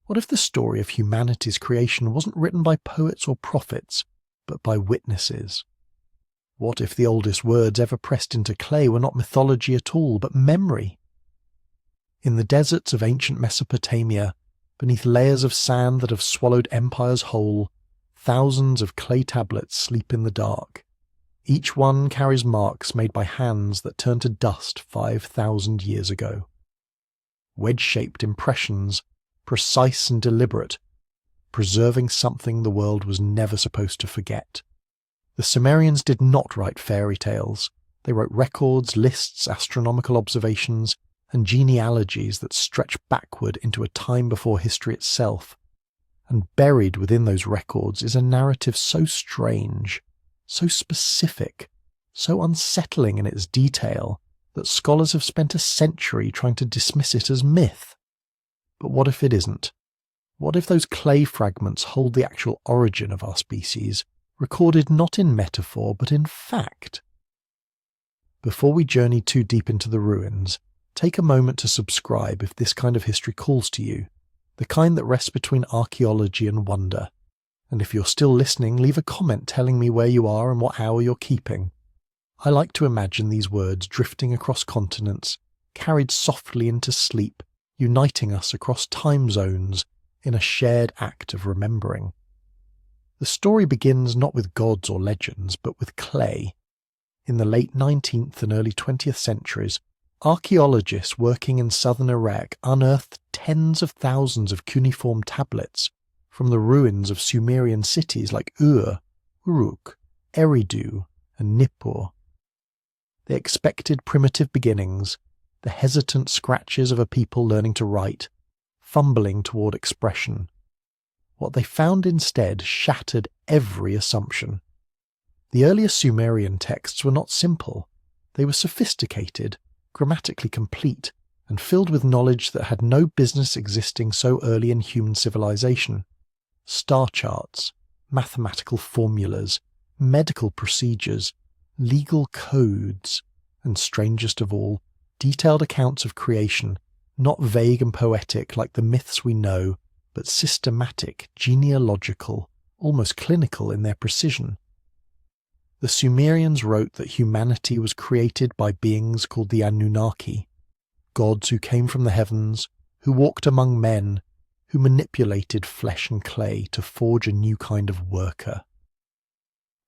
What if the story of humanity's creation wasn't written by poets or prophets, but by witnesses? What if the oldest words ever pressed into clay were not mythology at all, but memory? In the deserts of ancient Mesopotamia, beneath layers of sand that have swallowed empires whole, thousands of clay tablets sleep in the dark. Each one carries marks made by hands that turned to dust 5,000 years ago. Wedge-shaped impressions, precise and deliberate, preserving something the world was never supposed to forget. The Sumerians did not write fairy tales. They wrote records, lists, astronomical observations, and genealogies that stretch backward into a time before history itself. And buried within those records is a narrative so strange, so specific, so unsettling in its detail, that scholars have spent a century trying to dismiss it as myth. But what if it isn't? What if those clay fragments hold the actual origin of our species, recorded not in metaphor but in fact? Before we journey too deep into the ruins, take a moment to subscribe if this kind of history calls to you, the kind that rests between archaeology and wonder. And if you're still listening, leave a comment telling me where you are and what hour you're keeping. I like to imagine these words drifting across continents, carried softly into sleep, uniting us across time zones in a shared act of remembering. The story begins not with gods or legends, but with clay. In the late 19th and early 20th centuries, archaeologists working in southern Iraq unearthed tens of thousands of cuneiform tablets from the ruins of Sumerian cities like Ur, Uruk, Eridu, and Nippur. They expected primitive beginnings, the hesitant scratches of a people learning to write, fumbling toward expression. What they found instead shattered every assumption. The earlier Sumerian texts were not simple. They were sophisticated, grammatically complete, and filled with knowledge that had no business existing so early in human civilization. Star charts, mathematical formulas, medical procedures, legal codes, and strangest of all, detailed accounts of creation, not vague and poetic like the myths we know, but systematic, genealogical, almost clinical in their precision. The Sumerians wrote that humanity was created by beings called the Anunnaki, gods who came from the heavens, who walked among men, who manipulated flesh and clay to forge a new kind of worker.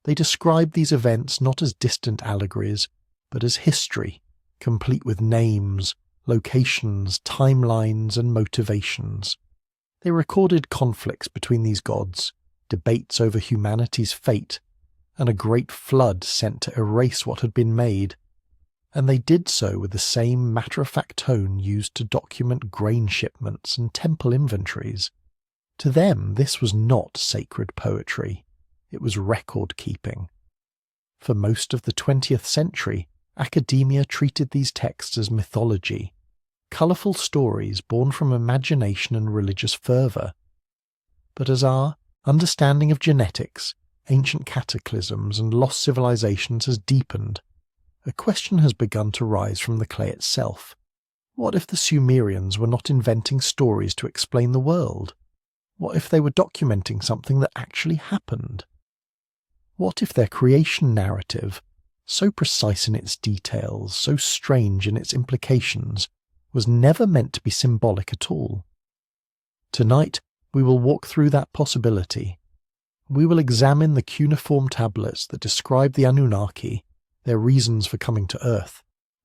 They described these events not as distant allegories, but as history, complete with names, locations, timelines, and motivations. They recorded conflicts between these gods, debates over humanity's fate, and a great flood sent to erase what had been made. And they did so with the same matter-of-fact tone used to document grain shipments and temple inventories. To them, this was not sacred poetry. It was record-keeping. For most of the 20th century, academia treated these texts as mythology, colourful stories born from imagination and religious fervour. But as our understanding of genetics, ancient cataclysms, and lost civilizations has deepened, a question has begun to rise from the clay itself. What if the Sumerians were not inventing stories to explain the world? What if they were documenting something that actually happened? What if their creation narrative, so precise in its details, so strange in its implications, was never meant to be symbolic at all? Tonight, we will walk through that possibility. We will examine the cuneiform tablets that describe the Anunnaki, their reasons for coming to Earth,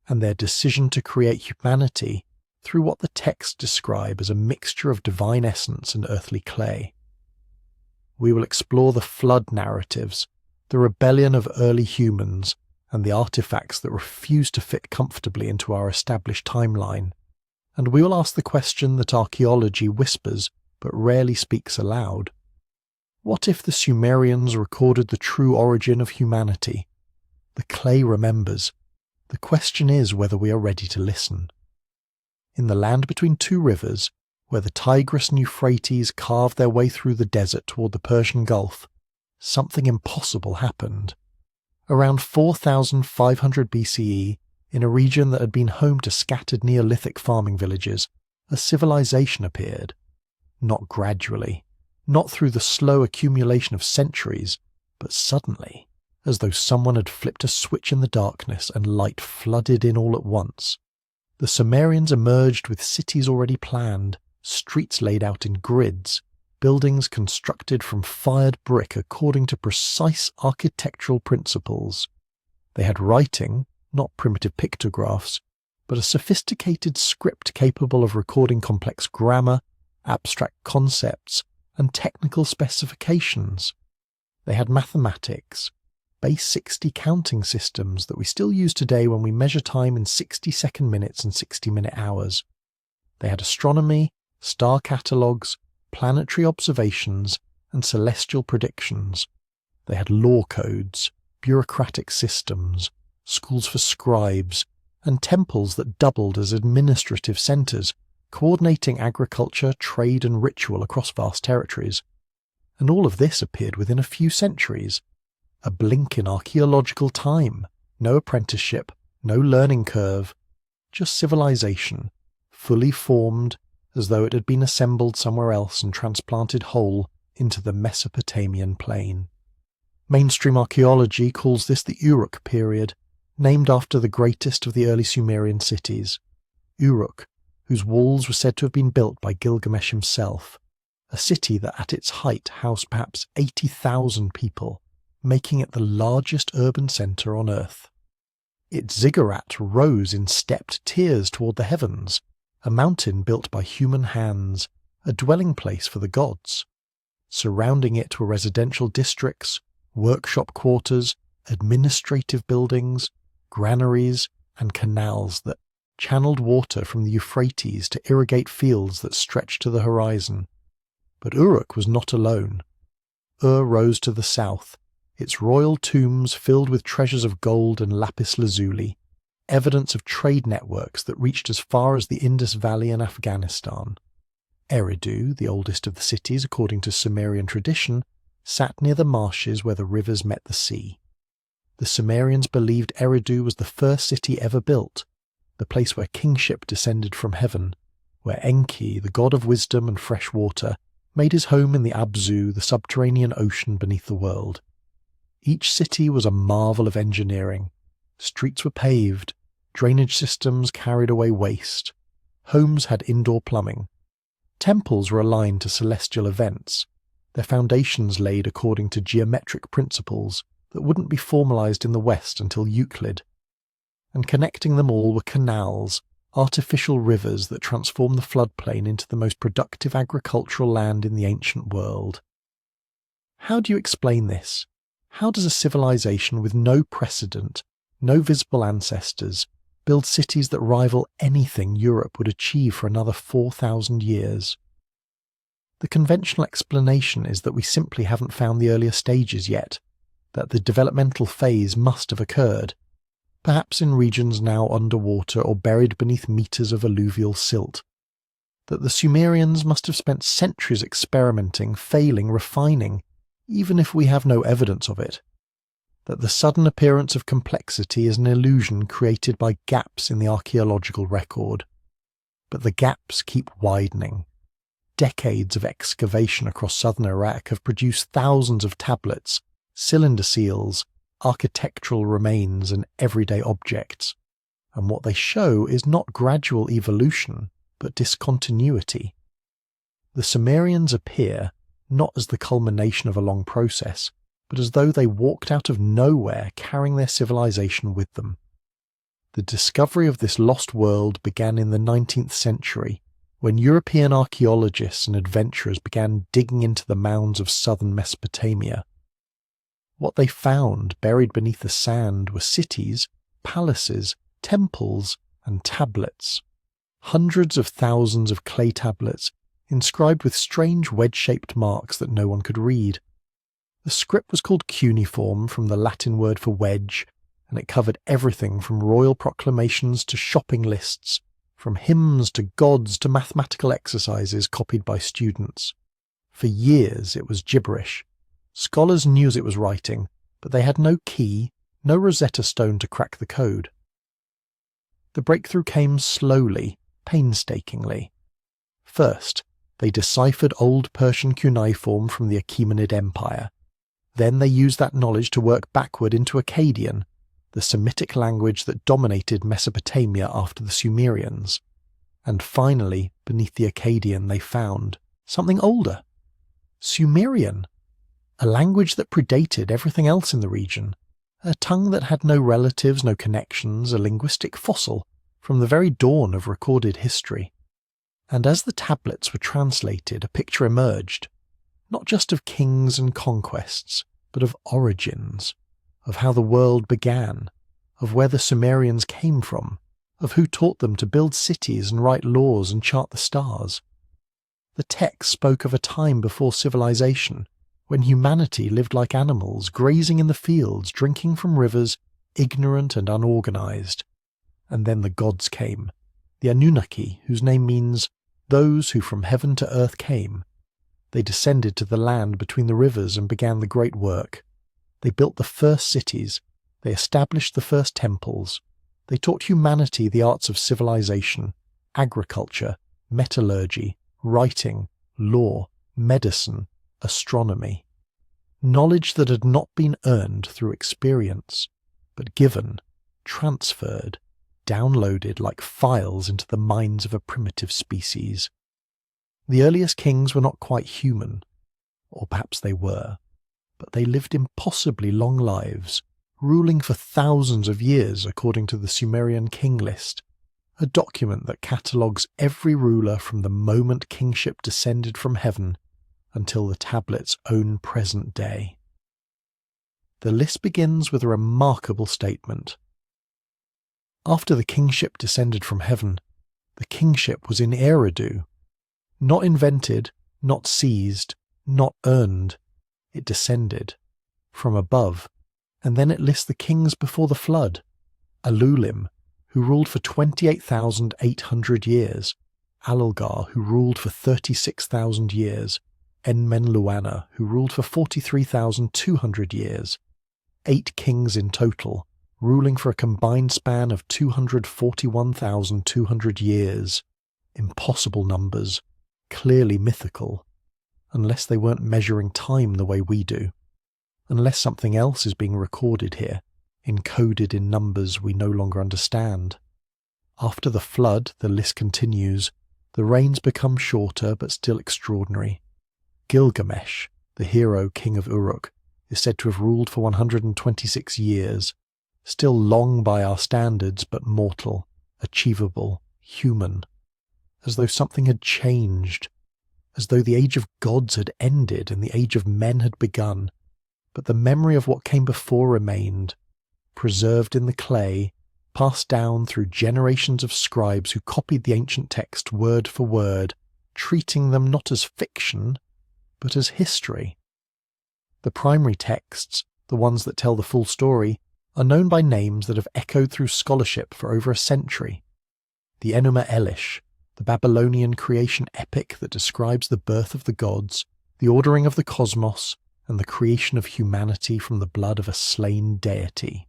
and their decision to create humanity through what the texts describe as a mixture of divine essence and earthly clay. We will explore the flood narratives, the rebellion of early humans, and the artifacts that refuse to fit comfortably into our established timeline. And we will ask the question that archaeology whispers but rarely speaks aloud. What if the Sumerians recorded the true origin of humanity? The clay remembers. The question is whether we are ready to listen. In the land between two rivers, where the Tigris and Euphrates carved their way through the desert toward the Persian Gulf, something impossible happened. Around 4,500 BCE, in a region that had been home to scattered Neolithic farming villages, a civilization appeared. not gradually, not through the slow accumulation of centuries, but suddenly, as though someone had flipped a switch in the darkness and light flooded in all at once. The Sumerians emerged with cities already planned, streets laid out in grids, buildings constructed from fired brick according to precise architectural principles. They had writing, not primitive pictographs, but a sophisticated script capable of recording complex grammar, abstract concepts, and technical specifications. They had mathematics, base 60 counting systems that we still use today when we measure time in 60-second minutes and 60-minute hours. They had astronomy, star catalogues, planetary observations, and celestial predictions. They had law codes, bureaucratic systems, schools for scribes, and temples that doubled as administrative centres, coordinating agriculture, trade, and ritual across vast territories. And all of this appeared within a few centuries. A blink in archaeological time, no apprenticeship, no learning curve, just civilization, fully formed as though it had been assembled somewhere else and transplanted whole into the Mesopotamian plain. Mainstream archaeology calls this the Uruk period, named after the greatest of the early Sumerian cities, Uruk, whose walls were said to have been built by Gilgamesh himself, a city that at its height housed perhaps 80,000 people, making it the largest urban centre on Earth. Its ziggurat rose in stepped tiers toward the heavens, a mountain built by human hands, a dwelling place for the gods. Surrounding it were residential districts, workshop quarters, administrative buildings, granaries, and canals that channeled water from the Euphrates to irrigate fields that stretched to the horizon. But Uruk was not alone. Rose to the south, its royal tombs filled with treasures of gold and lapis lazuli, evidence of trade networks that reached as far as the Indus Valley and Afghanistan. Eridu, the oldest of the cities according to Sumerian tradition, sat near the marshes where the rivers met the sea. The Sumerians believed Eridu was the first city ever built, the place where kingship descended from heaven, where Enki, the god of wisdom and fresh water, made his home in the Abzu, the subterranean ocean beneath the world. Each city was a marvel of engineering. Streets were paved, drainage systems carried away waste, homes had indoor plumbing. Temples were aligned to celestial events, their foundations laid according to geometric principles that wouldn't be formalized in the West until Euclid. And connecting them all were canals, artificial rivers that transformed the floodplain into the most productive agricultural land in the ancient world. How do you explain this? How does a civilization with no precedent, no visible ancestors, build cities that rival anything Europe would achieve for another 4,000 years? The conventional explanation is that we simply haven't found the earlier stages yet, that the developmental phase must have occurred, perhaps in regions now underwater or buried beneath meters of alluvial silt, that the Sumerians must have spent centuries experimenting, failing, refining, even if we have no evidence of it, that the sudden appearance of complexity is an illusion created by gaps in the archaeological record. But the gaps keep widening. Decades of excavation across southern Iraq have produced thousands of tablets, cylinder seals, architectural remains, and everyday objects, and what they show is not gradual evolution, but discontinuity. The Sumerians appear not as the culmination of a long process, but as though they walked out of nowhere carrying their civilization with them. The discovery of this lost world began in the 19th century, when European archaeologists and adventurers began digging into the mounds of southern Mesopotamia. What they found buried beneath the sand were cities, palaces, temples, and tablets. Hundreds of thousands of clay tablets, inscribed with strange wedge-shaped marks that no one could read. The script was called cuneiform from the Latin word for wedge, and it covered everything from royal proclamations to shopping lists, from hymns to gods to mathematical exercises copied by students. For years it was gibberish. Scholars knew it was writing, but they had no key, no Rosetta Stone to crack the code. The breakthrough came slowly, painstakingly. First, They deciphered Old Persian cuneiform from the Achaemenid Empire. Then they used that knowledge to work backward into Akkadian, the Semitic language that dominated Mesopotamia after the Sumerians. And finally, beneath the Akkadian, they found something older. Sumerian, a language that predated everything else in the region, a tongue that had no relatives, no connections, a linguistic fossil from the very dawn of recorded history. And as the tablets were translated, a picture emerged, not just of kings and conquests, but of origins, of how the world began, of where the Sumerians came from, of who taught them to build cities and write laws and chart the stars. The text spoke of a time before civilization, when humanity lived like animals, grazing in the fields, drinking from rivers, ignorant and unorganized. And then the gods came, the Anunnaki, whose name means those who from heaven to earth came. They descended to the land between the rivers and began the great work. They built the first cities. They established the first temples. They taught humanity the arts of civilization, agriculture, metallurgy, writing, law, medicine, astronomy. Knowledge that had not been earned through experience, but given, transferred, downloaded like files into the minds of a primitive species. The earliest kings were not quite human, or perhaps they were, but they lived impossibly long lives, ruling for thousands of years according to the Sumerian king list, a document that catalogues every ruler from the moment kingship descended from heaven until the tablet's own present day. The list begins with a remarkable statement. After the kingship descended from heaven, the kingship was in Eridu, not invented, not seized, not earned. It descended from above, and then it lists the kings before the flood. Alulim, who ruled for 28,800 years, Alulgar, who ruled for 36,000 years, Enmenluana, who ruled for 43,200 years. 8 kings in total, ruling for a combined span of 241,200 years. Impossible numbers, clearly mythical, unless they weren't measuring time the way we do, unless something else is being recorded here, encoded in numbers we no longer understand. After the flood, the list continues, the reigns become shorter but still extraordinary. Gilgamesh, the hero king of Uruk, is said to have ruled for 126 years, still long by our standards but mortal, achievable, human, as though something had changed, as though the age of gods had ended and the age of men had begun, but the memory of what came before remained, preserved in the clay, passed down through generations of scribes who copied the ancient text word for word, treating them not as fiction, but as history. The primary texts, the ones that tell the full story, are known by names that have echoed through scholarship for over a century. The Enuma Elish, the Babylonian creation epic that describes the birth of the gods, the ordering of the cosmos, and the creation of humanity from the blood of a slain deity.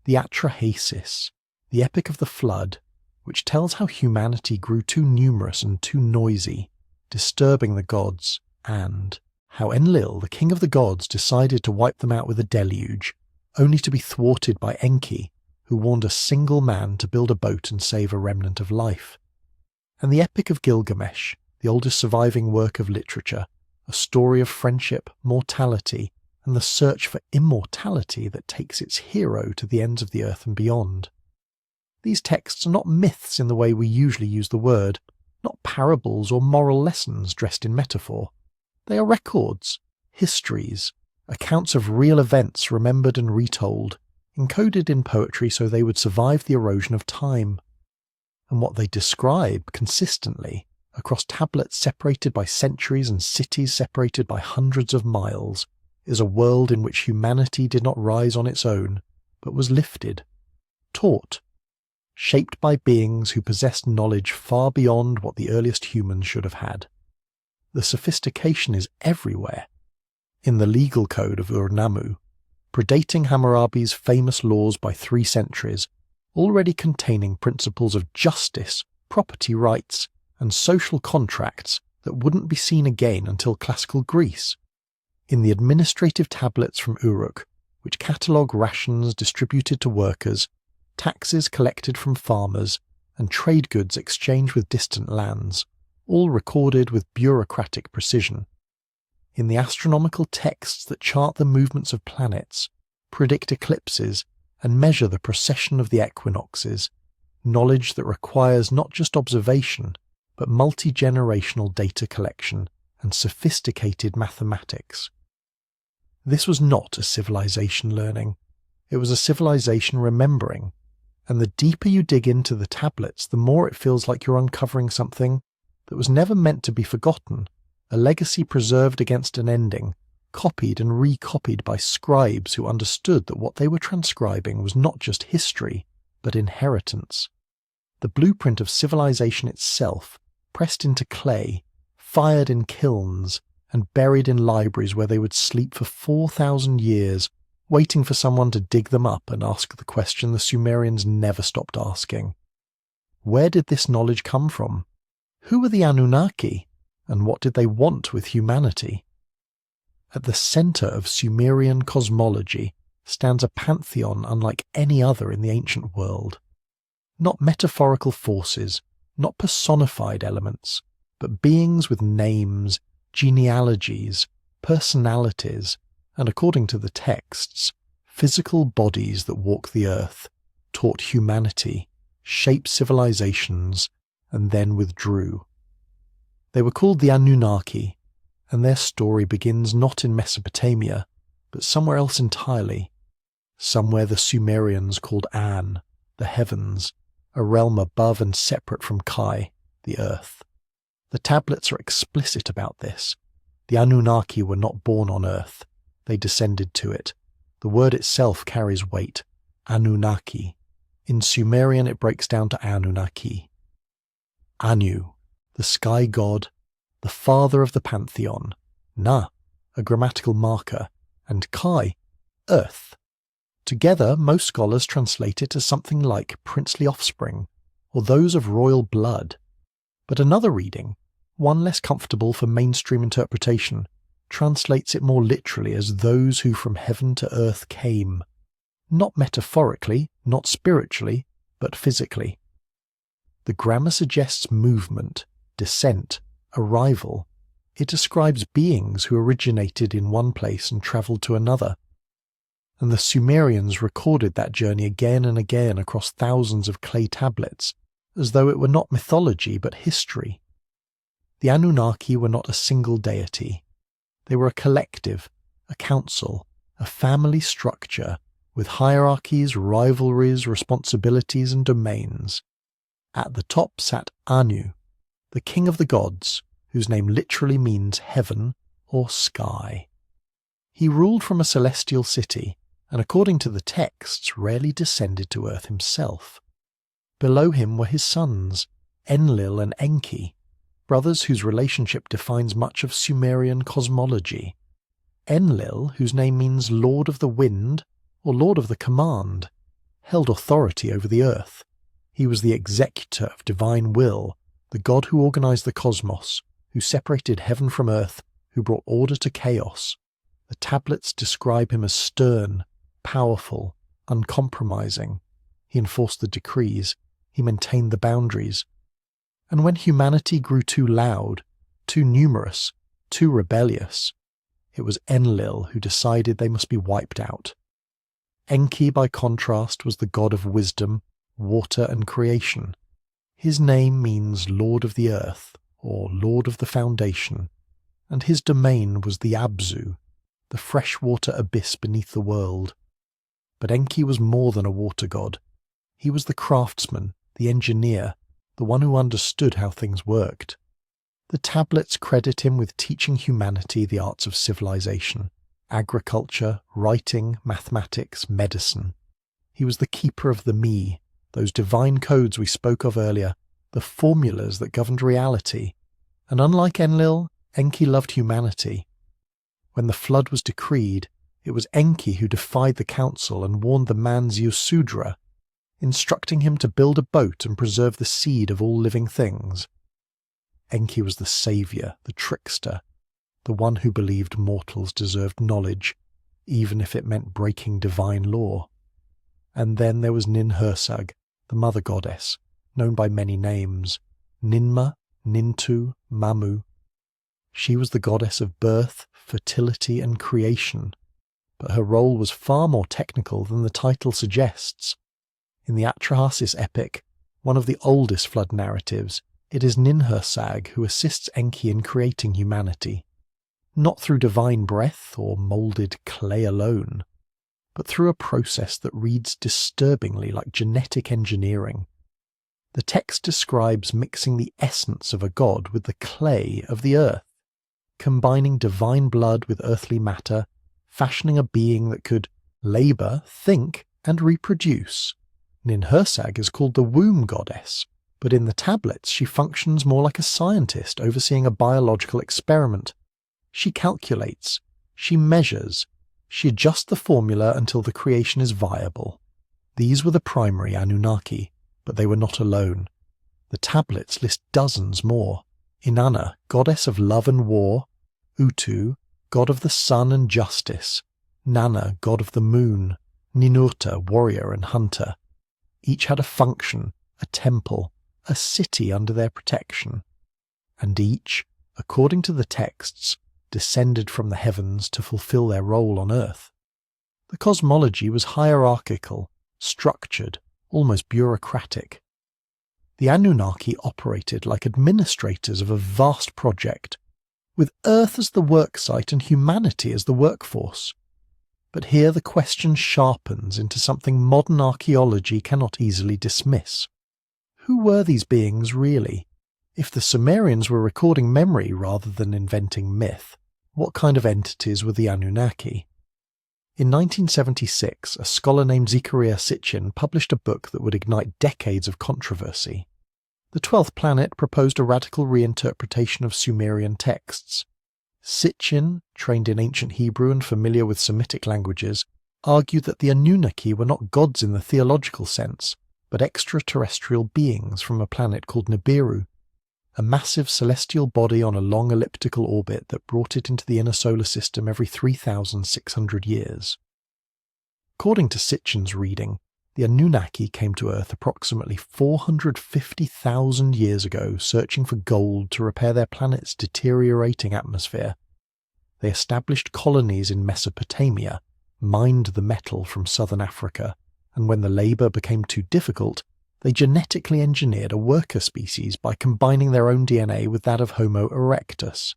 The Atrahasis, the epic of the flood, which tells how humanity grew too numerous and too noisy, disturbing the gods, and how Enlil, the king of the gods, decided to wipe them out with a deluge, only to be thwarted by Enki, who warned a single man to build a boat and save a remnant of life. And the Epic of Gilgamesh, the oldest surviving work of literature, a story of friendship, mortality, and the search for immortality that takes its hero to the ends of the earth and beyond. These texts are not myths in the way we usually use the word, not parables or moral lessons dressed in metaphor. They are records, histories, accounts of real events remembered and retold, encoded in poetry so they would survive the erosion of time. And what they describe consistently, across tablets separated by centuries and cities separated by hundreds of miles, is a world in which humanity did not rise on its own, but was lifted, taught, shaped by beings who possessed knowledge far beyond what the earliest humans should have had. The sophistication is everywhere. In the legal code of Ur-Nammu, predating Hammurabi's famous laws by 3 centuries, already containing principles of justice, property rights, and social contracts that wouldn't be seen again until classical Greece. In the administrative tablets from Uruk, which catalogue rations distributed to workers, taxes collected from farmers, and trade goods exchanged with distant lands, all recorded with bureaucratic precision. In the astronomical texts that chart the movements of planets, predict eclipses, and measure the precession of the equinoxes, knowledge that requires not just observation, but multi-generational data collection and sophisticated mathematics. This was not a civilization learning, it was a civilization remembering, and the deeper you dig into the tablets, the more it feels like you're uncovering something that was never meant to be forgotten, a legacy preserved against an ending, copied and recopied by scribes who understood that what they were transcribing was not just history, but inheritance. The blueprint of civilization itself, pressed into clay, fired in kilns, and buried in libraries where they would sleep for 4,000 years, waiting for someone to dig them up and ask the question the Sumerians never stopped asking. Where did this knowledge come from? Who were the Anunnaki, and what did they want with humanity? At the centre of Sumerian cosmology stands a pantheon unlike any other in the ancient world. Not metaphorical forces, not personified elements, but beings with names, genealogies, personalities, and according to the texts, physical bodies that walk the earth, taught humanity, shaped civilizations, and then withdrew. They were called the Anunnaki, and their story begins not in Mesopotamia, but somewhere else entirely, somewhere the Sumerians called An, the heavens, a realm above and separate from Kai, the earth. The tablets are explicit about this. The Anunnaki were not born on earth, they descended to it. The word itself carries weight, Anunnaki. In Sumerian it breaks down to Anunnaki. Anu, the sky god, the father of the pantheon, Na, a grammatical marker, and Kai, earth. Together, most scholars translate it as something like princely offspring, or those of royal blood. But another reading, one less comfortable for mainstream interpretation, translates it more literally as those who from heaven to earth came, not metaphorically, not spiritually, but physically. The grammar suggests movement, descent, arrival. It describes beings who originated in one place and travelled to another. And the Sumerians recorded that journey again and again across thousands of clay tablets, as though it were not mythology but history. The Anunnaki were not a single deity. They were a collective, a council, a family structure, with hierarchies, rivalries, responsibilities, and domains. At the top sat Anu, the king of the gods, whose name literally means heaven or sky. He ruled from a celestial city, and according to the texts, rarely descended to earth himself. Below him were his sons, Enlil and Enki, brothers whose relationship defines much of Sumerian cosmology. Enlil, whose name means Lord of the Wind or Lord of the Command, held authority over the earth. He was the executor of divine will, the god who organized the cosmos, who separated heaven from earth, who brought order to chaos. The tablets describe him as stern, powerful, uncompromising. He enforced the decrees. He maintained the boundaries. And when humanity grew too loud, too numerous, too rebellious, it was Enlil who decided they must be wiped out. Enki, by contrast, was the god of wisdom, water, and creation. His name means Lord of the Earth, or Lord of the Foundation, and his domain was the Abzu, the freshwater abyss beneath the world. But Enki was more than a water god. He was the craftsman, the engineer, the one who understood how things worked. The tablets credit him with teaching humanity the arts of civilization, agriculture, writing, mathematics, medicine. He was the keeper of the me, those divine codes we spoke of earlier, the formulas that governed reality. And unlike Enlil, Enki loved humanity. When the flood was decreed, it was Enki who defied the council and warned the man Ziusudra, instructing him to build a boat and preserve the seed of all living things. Enki was the saviour, the trickster, the one who believed mortals deserved knowledge, even if it meant breaking divine law. And then there was Nin-Hursag, the mother goddess, known by many names: Ninmah, Nintu, Mamu. She was the goddess of birth, fertility and creation, but her role was far more technical than the title suggests. In the Atrahasis epic, one of the oldest flood narratives, it is Nin-Hursag who assists Enki in creating humanity, not through divine breath or moulded clay alone, but through a process that reads disturbingly like genetic engineering. The text describes mixing the essence of a god with the clay of the earth, combining divine blood with earthly matter, fashioning a being that could labour, think, and reproduce. Nin-Hursag is called the womb goddess, but in the tablets she functions more like a scientist overseeing a biological experiment. She calculates, she measures, she adjusts the formula until the creation is viable. These were the primary Anunnaki, but they were not alone. The tablets list dozens more. Inanna, goddess of love and war; Utu, god of the sun and justice; Nanna, god of the moon; Ninurta, warrior and hunter. Each had a function, a temple, a city under their protection, and each, according to the texts, descended from the heavens to fulfill their role on earth. The cosmology was hierarchical, structured, almost bureaucratic. The Anunnaki operated like administrators of a vast project, with Earth as the worksite and humanity as the workforce. But here the question sharpens into something modern archaeology cannot easily dismiss. Who were these beings really? If the Sumerians were recording memory rather than inventing myth, what kind of entities were the Anunnaki? In 1976, a scholar named Zecharia Sitchin published a book that would ignite decades of controversy. The 12th Planet proposed a radical reinterpretation of Sumerian texts. Sitchin, trained in ancient Hebrew and familiar with Semitic languages, argued that the Anunnaki were not gods in the theological sense, but extraterrestrial beings from a planet called Nibiru, a massive celestial body on a long elliptical orbit that brought it into the inner solar system every 3,600 years. According to Sitchin's reading, the Anunnaki came to Earth approximately 450,000 years ago, searching for gold to repair their planet's deteriorating atmosphere. They established colonies in Mesopotamia, mined the metal from southern Africa, and when the labour became too difficult, they genetically engineered a worker species by combining their own DNA with that of Homo erectus.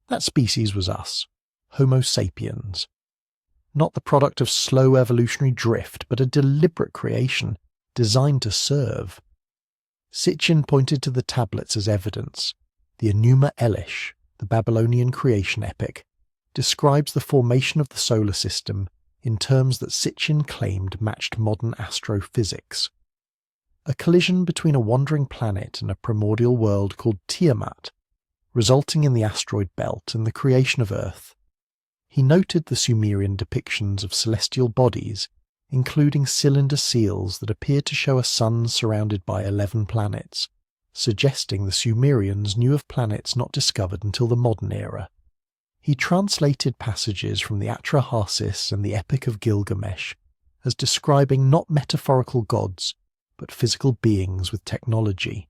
That species was us, Homo sapiens. Not the product of slow evolutionary drift, but a deliberate creation designed to serve. Sitchin pointed to the tablets as evidence. The Enuma Elish, the Babylonian creation epic, describes the formation of the solar system in terms that Sitchin claimed matched modern astrophysics. A collision between a wandering planet and a primordial world called Tiamat, resulting in the asteroid belt and the creation of Earth. He noted the Sumerian depictions of celestial bodies, including cylinder seals that appeared to show a sun surrounded by 11 planets, suggesting the Sumerians knew of planets not discovered until the modern era. He translated passages from the Atrahasis and the Epic of Gilgamesh as describing not metaphorical gods, but physical beings with technology,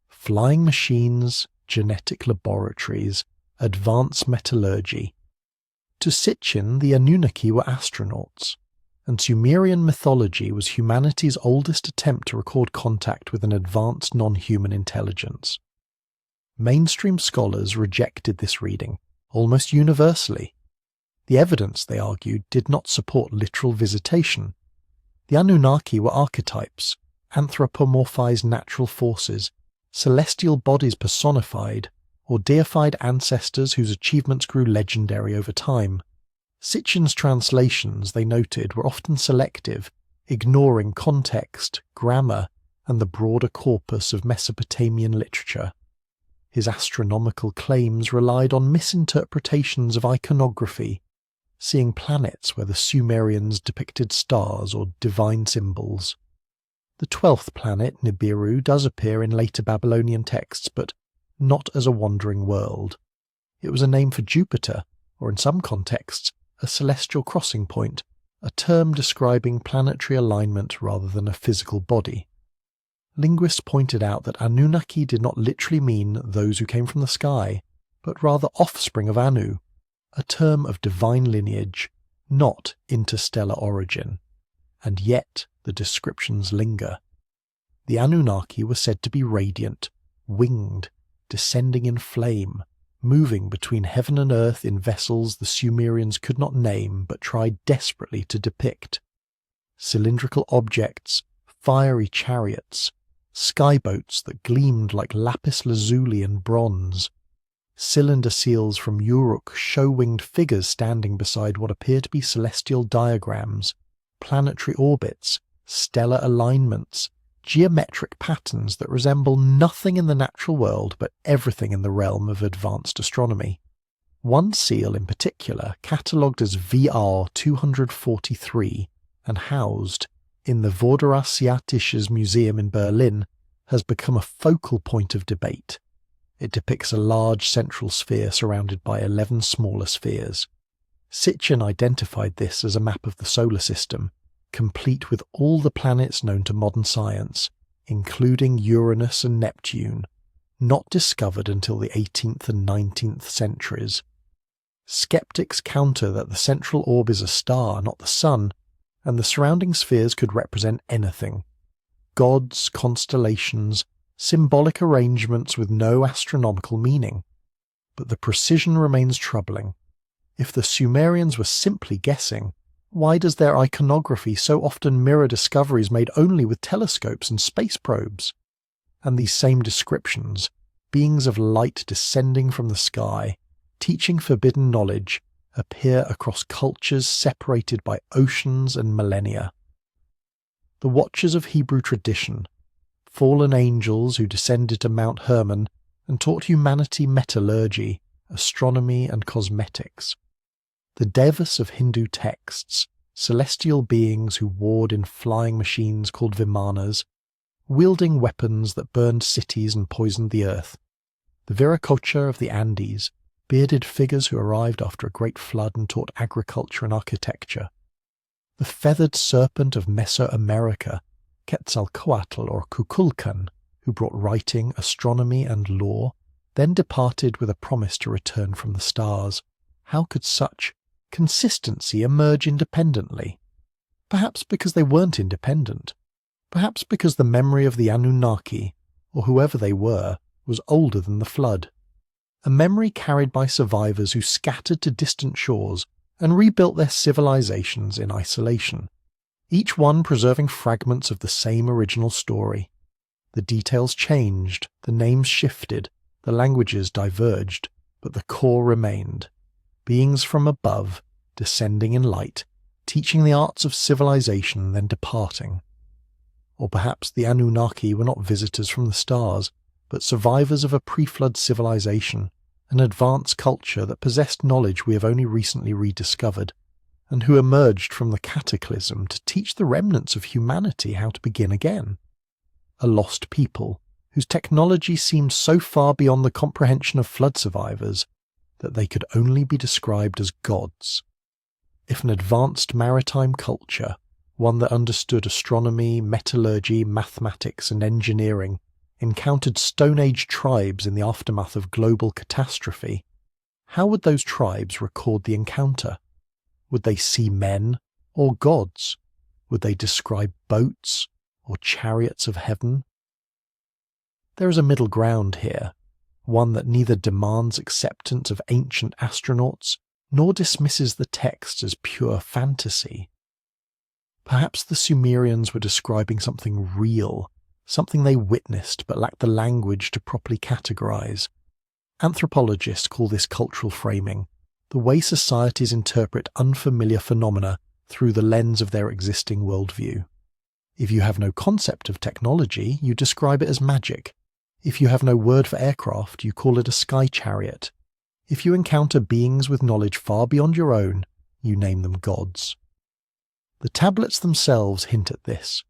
flying machines, genetic laboratories, advanced metallurgy. To Sitchin, the Anunnaki were astronauts, and Sumerian mythology was humanity's oldest attempt to record contact with an advanced non-human intelligence. Mainstream scholars rejected this reading, almost universally. The evidence, they argued, did not support literal visitation. The Anunnaki were archetypes, anthropomorphized natural forces, celestial bodies personified, or deified ancestors whose achievements grew legendary over time. Sitchin's translations, they noted, were often selective, ignoring context, grammar, and the broader corpus of Mesopotamian literature. His astronomical claims relied on misinterpretations of iconography, seeing planets where the Sumerians depicted stars or divine symbols. The 12th planet, Nibiru, does appear in later Babylonian texts, but not as a wandering world. It was a name for Jupiter, or in some contexts, a celestial crossing point, a term describing planetary alignment rather than a physical body. Linguists pointed out that Anunnaki did not literally mean those who came from the sky, but rather offspring of Anu, a term of divine lineage, not interstellar origin. And yet the descriptions linger. The Anunnaki were said to be radiant, winged, descending in flame, moving between heaven and earth in vessels the Sumerians could not name but tried desperately to depict. Cylindrical objects, fiery chariots, skyboats that gleamed like lapis lazuli and bronze, cylinder seals from Uruk, show-winged figures standing beside what appear to be celestial diagrams, planetary orbits, stellar alignments, geometric patterns that resemble nothing in the natural world but everything in the realm of advanced astronomy. One seal in particular, catalogued as VR 243 and housed in the Vorderasiatisches Museum in Berlin, has become a focal point of debate. It depicts a large central sphere surrounded by 11 smaller spheres. Sitchin identified this as a map of the solar system, complete with all the planets known to modern science, including Uranus and Neptune, not discovered until the 18th and 19th centuries. Skeptics counter that the central orb is a star, not the sun, and the surrounding spheres could represent anything. Gods, constellations, symbolic arrangements with no astronomical meaning. But the precision remains troubling. If the Sumerians were simply guessing, why does their iconography so often mirror discoveries made only with telescopes and space probes? And these same descriptions, beings of light descending from the sky, teaching forbidden knowledge, appear across cultures separated by oceans and millennia. The Watchers of Hebrew tradition, fallen angels who descended to Mount Hermon and taught humanity metallurgy, astronomy and cosmetics. The Devas of Hindu texts, celestial beings who warred in flying machines called Vimanas, wielding weapons that burned cities and poisoned the earth. The Viracocha of the Andes, bearded figures who arrived after a great flood and taught agriculture and architecture. The feathered serpent of Mesoamerica, Quetzalcoatl or Kukulkan, who brought writing, astronomy and law, then departed with a promise to return from the stars. How could such consistency emerge independently? Perhaps because they weren't independent. Perhaps because the memory of the Anunnaki, or whoever they were, was older than the flood. A memory carried by survivors who scattered to distant shores and rebuilt their civilizations in isolation, each one preserving fragments of the same original story. The details changed, the names shifted, the languages diverged, but the core remained. Beings from above, descending in light, teaching the arts of civilization, then departing. Or perhaps the Anunnaki were not visitors from the stars, but survivors of a pre-flood civilization, an advanced culture that possessed knowledge we have only recently rediscovered, and who emerged from the cataclysm to teach the remnants of humanity how to begin again. A lost people, whose technology seemed so far beyond the comprehension of flood survivors that they could only be described as gods. If an advanced maritime culture, one that understood astronomy, metallurgy, mathematics and engineering, encountered Stone Age tribes in the aftermath of global catastrophe, how would those tribes record the encounter? Would they see men or gods? Would they describe boats or chariots of heaven? There is a middle ground here, one that neither demands acceptance of ancient astronauts nor dismisses the text as pure fantasy. Perhaps the Sumerians were describing something real, something they witnessed but lacked the language to properly categorize. Anthropologists call this cultural framing, the way societies interpret unfamiliar phenomena through the lens of their existing worldview. If you have no concept of technology, you describe it as magic. If you have no word for aircraft, you call it a sky chariot. If you encounter beings with knowledge far beyond your own, you name them gods. The tablets themselves hint at this.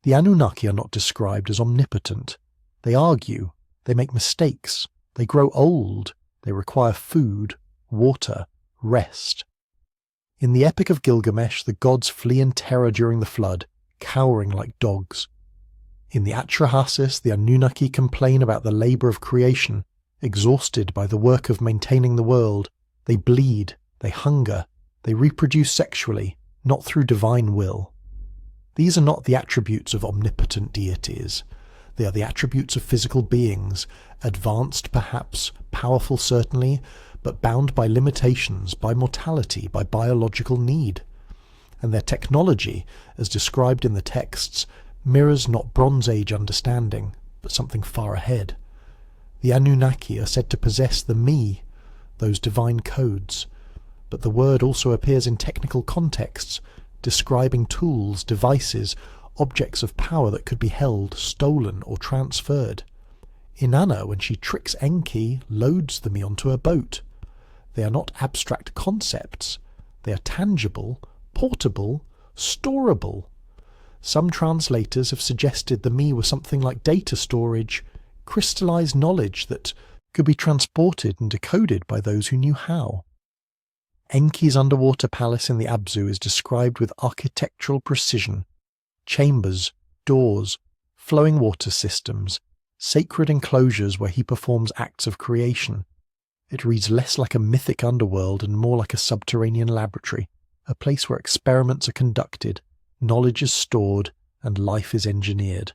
The Anunnaki are not described as omnipotent. They argue, They make mistakes. They grow old. They require food, water, rest. In the Epic of Gilgamesh, the gods flee in terror during the flood, cowering like dogs. In the Atrahasis, the Anunnaki complain about the labour of creation, exhausted by the work of maintaining the world. They bleed, they hunger, they reproduce sexually, not through divine will. These are not the attributes of omnipotent deities. They are the attributes of physical beings, advanced perhaps, powerful certainly, but bound by limitations, by mortality, by biological need. And their technology, as described in the texts, mirrors not Bronze Age understanding, but something far ahead. The Anunnaki are said to possess the me, those divine codes, but the word also appears in technical contexts, describing tools, devices, objects of power that could be held, stolen, or transferred. Inanna, when she tricks Enki, loads the me onto a boat. They are not abstract concepts. They are tangible, portable, storable. Some translators have suggested the me was something like data storage, crystallized knowledge that could be transported and decoded by those who knew how. Enki's underwater palace in the Abzu is described with architectural precision. Chambers, doors, flowing water systems, sacred enclosures where he performs acts of creation. It reads less like a mythic underworld and more like a subterranean laboratory, a place where experiments are conducted, knowledge is stored, and life is engineered.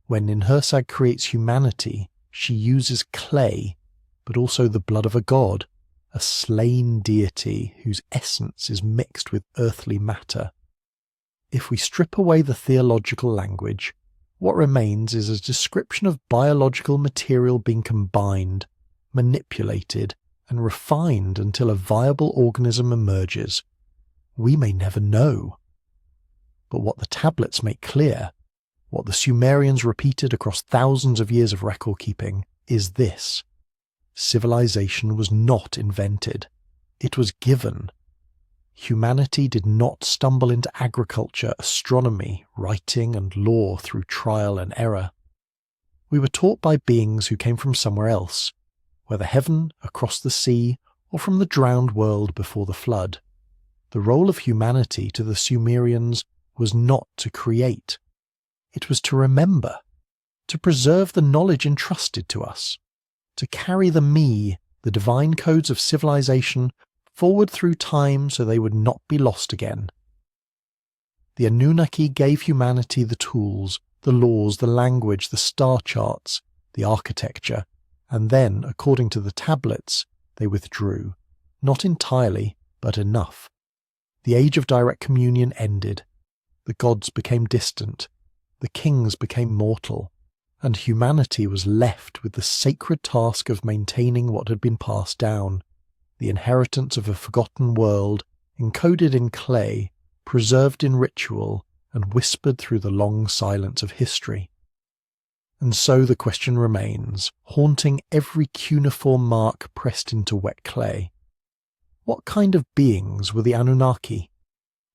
When Ninhursag creates humanity, she uses clay, but also the blood of a god, a slain deity whose essence is mixed with earthly matter. If we strip away the theological language, what remains is a description of biological material being combined, manipulated, and refined until a viable organism emerges. We may never know. But what the tablets make clear, what the Sumerians repeated across thousands of years of record keeping, is this. Civilization was not invented. It was given. Humanity did not stumble into agriculture, astronomy, writing, and law through trial and error. We were taught by beings who came from somewhere else, whether heaven, across the sea, or from the drowned world before the flood. The role of humanity to the Sumerians was not to create. It was to remember, to preserve the knowledge entrusted to us, to carry the me, the divine codes of civilization, forward through time so they would not be lost again. The Anunnaki gave humanity the tools, the laws, the language, the star charts, the architecture, and then, according to the tablets, they withdrew. Not entirely, but enough. The age of direct communion ended. The gods became distant. The kings became mortal. And humanity was left with the sacred task of maintaining what had been passed down, the inheritance of a forgotten world, encoded in clay, preserved in ritual, and whispered through the long silence of history. And so the question remains, haunting every cuneiform mark pressed into wet clay. What kind of beings were the Anunnaki?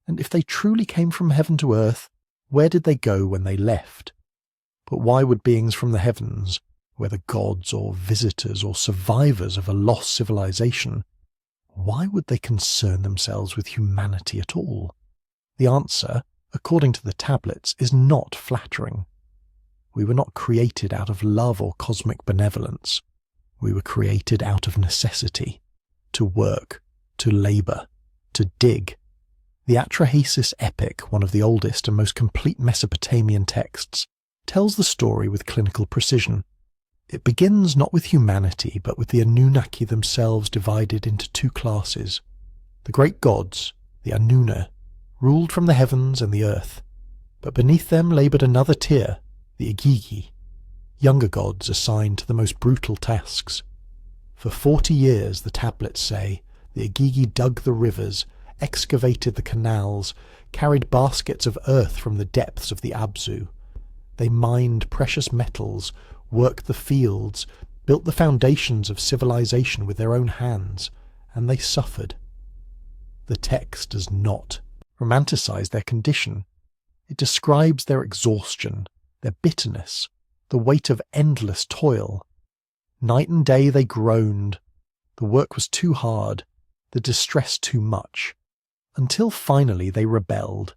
And if they truly came from heaven to earth, where did they go when they left? But why would beings from the heavens, whether gods or visitors or survivors of a lost civilization, why would they concern themselves with humanity at all? The answer, according to the tablets, is not flattering. We were not created out of love or cosmic benevolence. We were created out of necessity, to work, to labour, to dig. The Atrahasis epic, one of the oldest and most complete Mesopotamian texts, tells the story with clinical precision. It begins not with humanity, but with the Anunnaki themselves divided into two classes. The great gods, the Anunna, ruled from the heavens and the earth, but beneath them laboured another tier, the Igigi, younger gods assigned to the most brutal tasks. For 40 years, the tablets say, the Igigi dug the rivers, excavated the canals, carried baskets of earth from the depths of the Abzu. They mined precious metals, worked the fields, built the foundations of civilization with their own hands, and they suffered. The text does not romanticize their condition. It describes their exhaustion, their bitterness, the weight of endless toil, Night and day they groaned. The work was too hard, the distress too much, until finally they rebelled.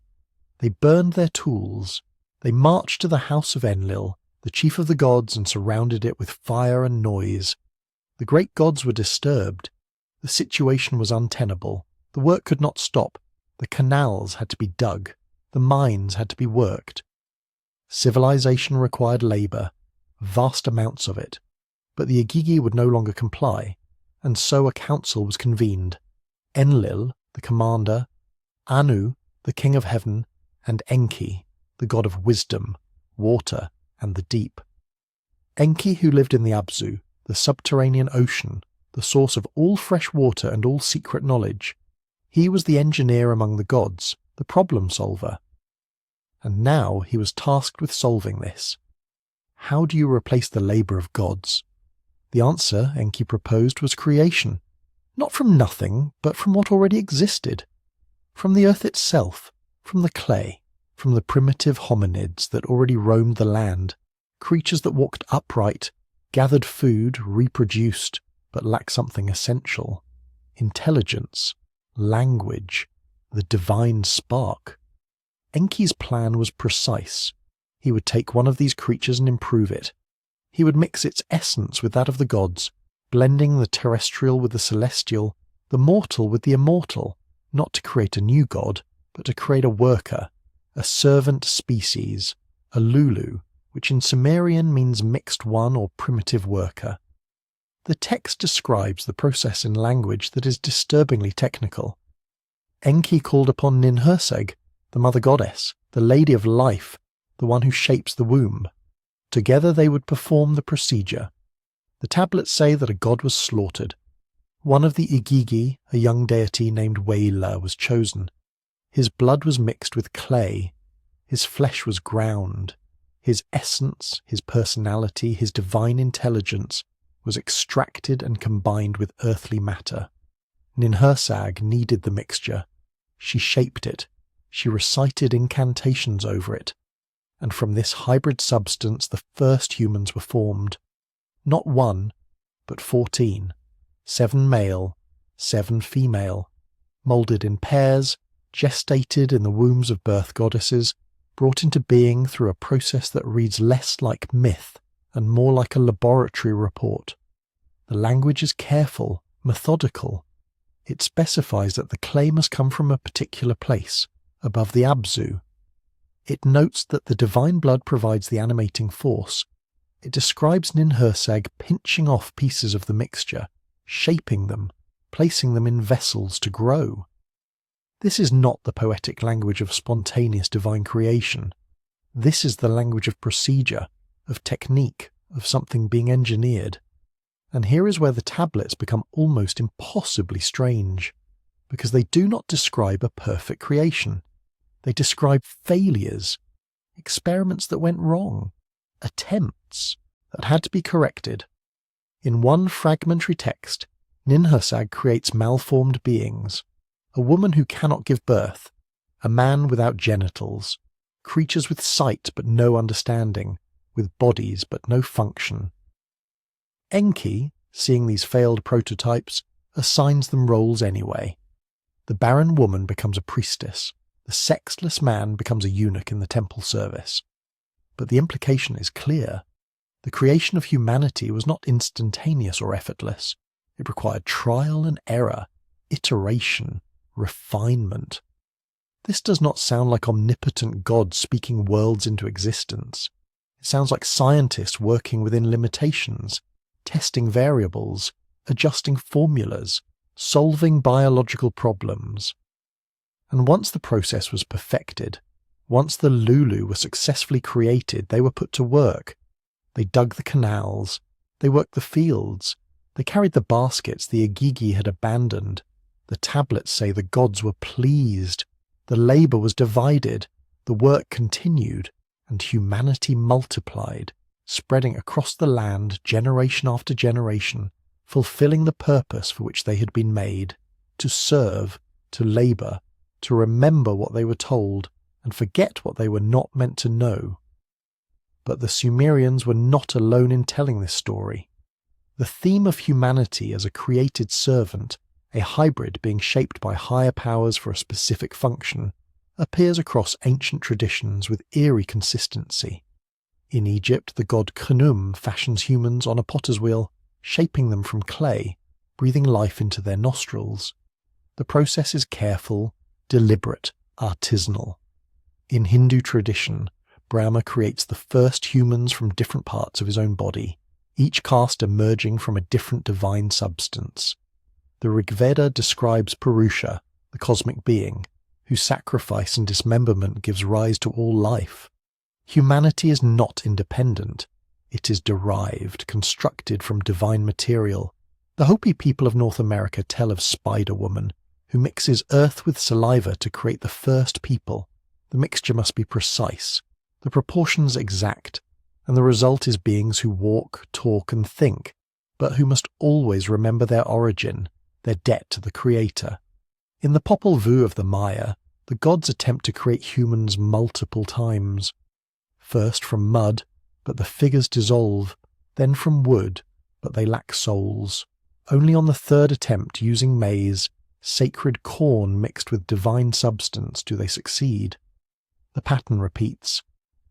They burned their tools. They marched to the house of Enlil, the chief of the gods, and surrounded it with fire and noise. The great gods were disturbed. The situation was untenable. The work could not stop. The canals had to be dug. The mines had to be worked. Civilization required labour, vast amounts of it. But the Igigi would no longer comply, and so a council was convened. Enlil, the commander, Anu, the king of heaven, and Enki, the god of wisdom, water, and the deep. Enki, who lived in the Abzu, the subterranean ocean, the source of all fresh water and all secret knowledge. He was the engineer among the gods, the problem solver. And now he was tasked with solving this. How do you replace the labour of gods? The answer Enki proposed was creation, not from nothing, but from what already existed. From the earth itself, from the clay, from the primitive hominids that already roamed the land, creatures that walked upright, gathered food, reproduced, but lacked something essential: intelligence, language, the divine spark. Enki's plan was precise. He would take one of these creatures and improve it. He would mix its essence with that of the gods, blending the terrestrial with the celestial, the mortal with the immortal, not to create a new god, but to create a worker, a servant species, a Lulu, which in Sumerian means mixed one or primitive worker. The text describes the process in language that is disturbingly technical. Enki called upon Ninhursag, the mother goddess, the lady of life, the one who shapes the womb. Together they would perform the procedure. The tablets say that a god was slaughtered. One of the Igigi, a young deity named Waila, was chosen. His blood was mixed with clay. His flesh was ground. His essence, his personality, his divine intelligence was extracted and combined with earthly matter. Ninhursag kneaded the mixture. She shaped it. She recited incantations over it. And from this hybrid substance the first humans were formed. Not one, but 14. 7 male, 7 female, moulded in pairs, gestated in the wombs of birth goddesses, brought into being through a process that reads less like myth and more like a laboratory report. The language is careful, methodical. It specifies that the clay must come from a particular place, above the Abzu. It notes that the divine blood provides the animating force. It describes Ninhursag pinching off pieces of the mixture, shaping them, placing them in vessels to grow. This is not the poetic language of spontaneous divine creation. This is the language of procedure, of technique, of something being engineered. And here is where the tablets become almost impossibly strange, because they do not describe a perfect creation. They describe failures, experiments that went wrong, attempts that had to be corrected. In one fragmentary text, Ninhursag creates malformed beings, a woman who cannot give birth, a man without genitals, creatures with sight but no understanding, with bodies but no function. Enki, seeing these failed prototypes, assigns them roles anyway. The barren woman becomes a priestess. The sexless man becomes a eunuch in the temple service. But the implication is clear. The creation of humanity was not instantaneous or effortless. It required trial and error, iteration, refinement. This does not sound like omnipotent God speaking worlds into existence. It sounds like scientists working within limitations, testing variables, adjusting formulas, solving biological problems. And once the process was perfected, once the Lulu were successfully created, they were put to work. They dug the canals, they worked the fields, they carried the baskets the Igigi had abandoned. The tablets say the gods were pleased, the labour was divided, the work continued, and humanity multiplied, spreading across the land generation after generation, fulfilling the purpose for which they had been made, to serve, to labour, to remember what they were told, and forget what they were not meant to know. But the Sumerians were not alone in telling this story. The theme of humanity as a created servant, a hybrid being shaped by higher powers for a specific function, appears across ancient traditions with eerie consistency. In Egypt, the god Khnum fashions humans on a potter's wheel, shaping them from clay, breathing life into their nostrils. The process is careful, deliberate, artisanal. In Hindu tradition, Brahma creates the first humans from different parts of his own body, each caste emerging from a different divine substance. The Rigveda describes Purusha, the cosmic being, whose sacrifice and dismemberment gives rise to all life. Humanity is not independent. It is derived, constructed from divine material. The Hopi people of North America tell of Spider-Woman, who mixes earth with saliva to create the first people. The mixture must be precise, the proportions exact, and the result is beings who walk, talk, and think, but who must always remember their origin, their debt to the Creator. In the Popol Vuh of the Maya, the gods attempt to create humans multiple times. First from mud, but the figures dissolve, then from wood, but they lack souls. Only on the third attempt, using maize, sacred corn mixed with divine substance, do they succeed. The pattern repeats.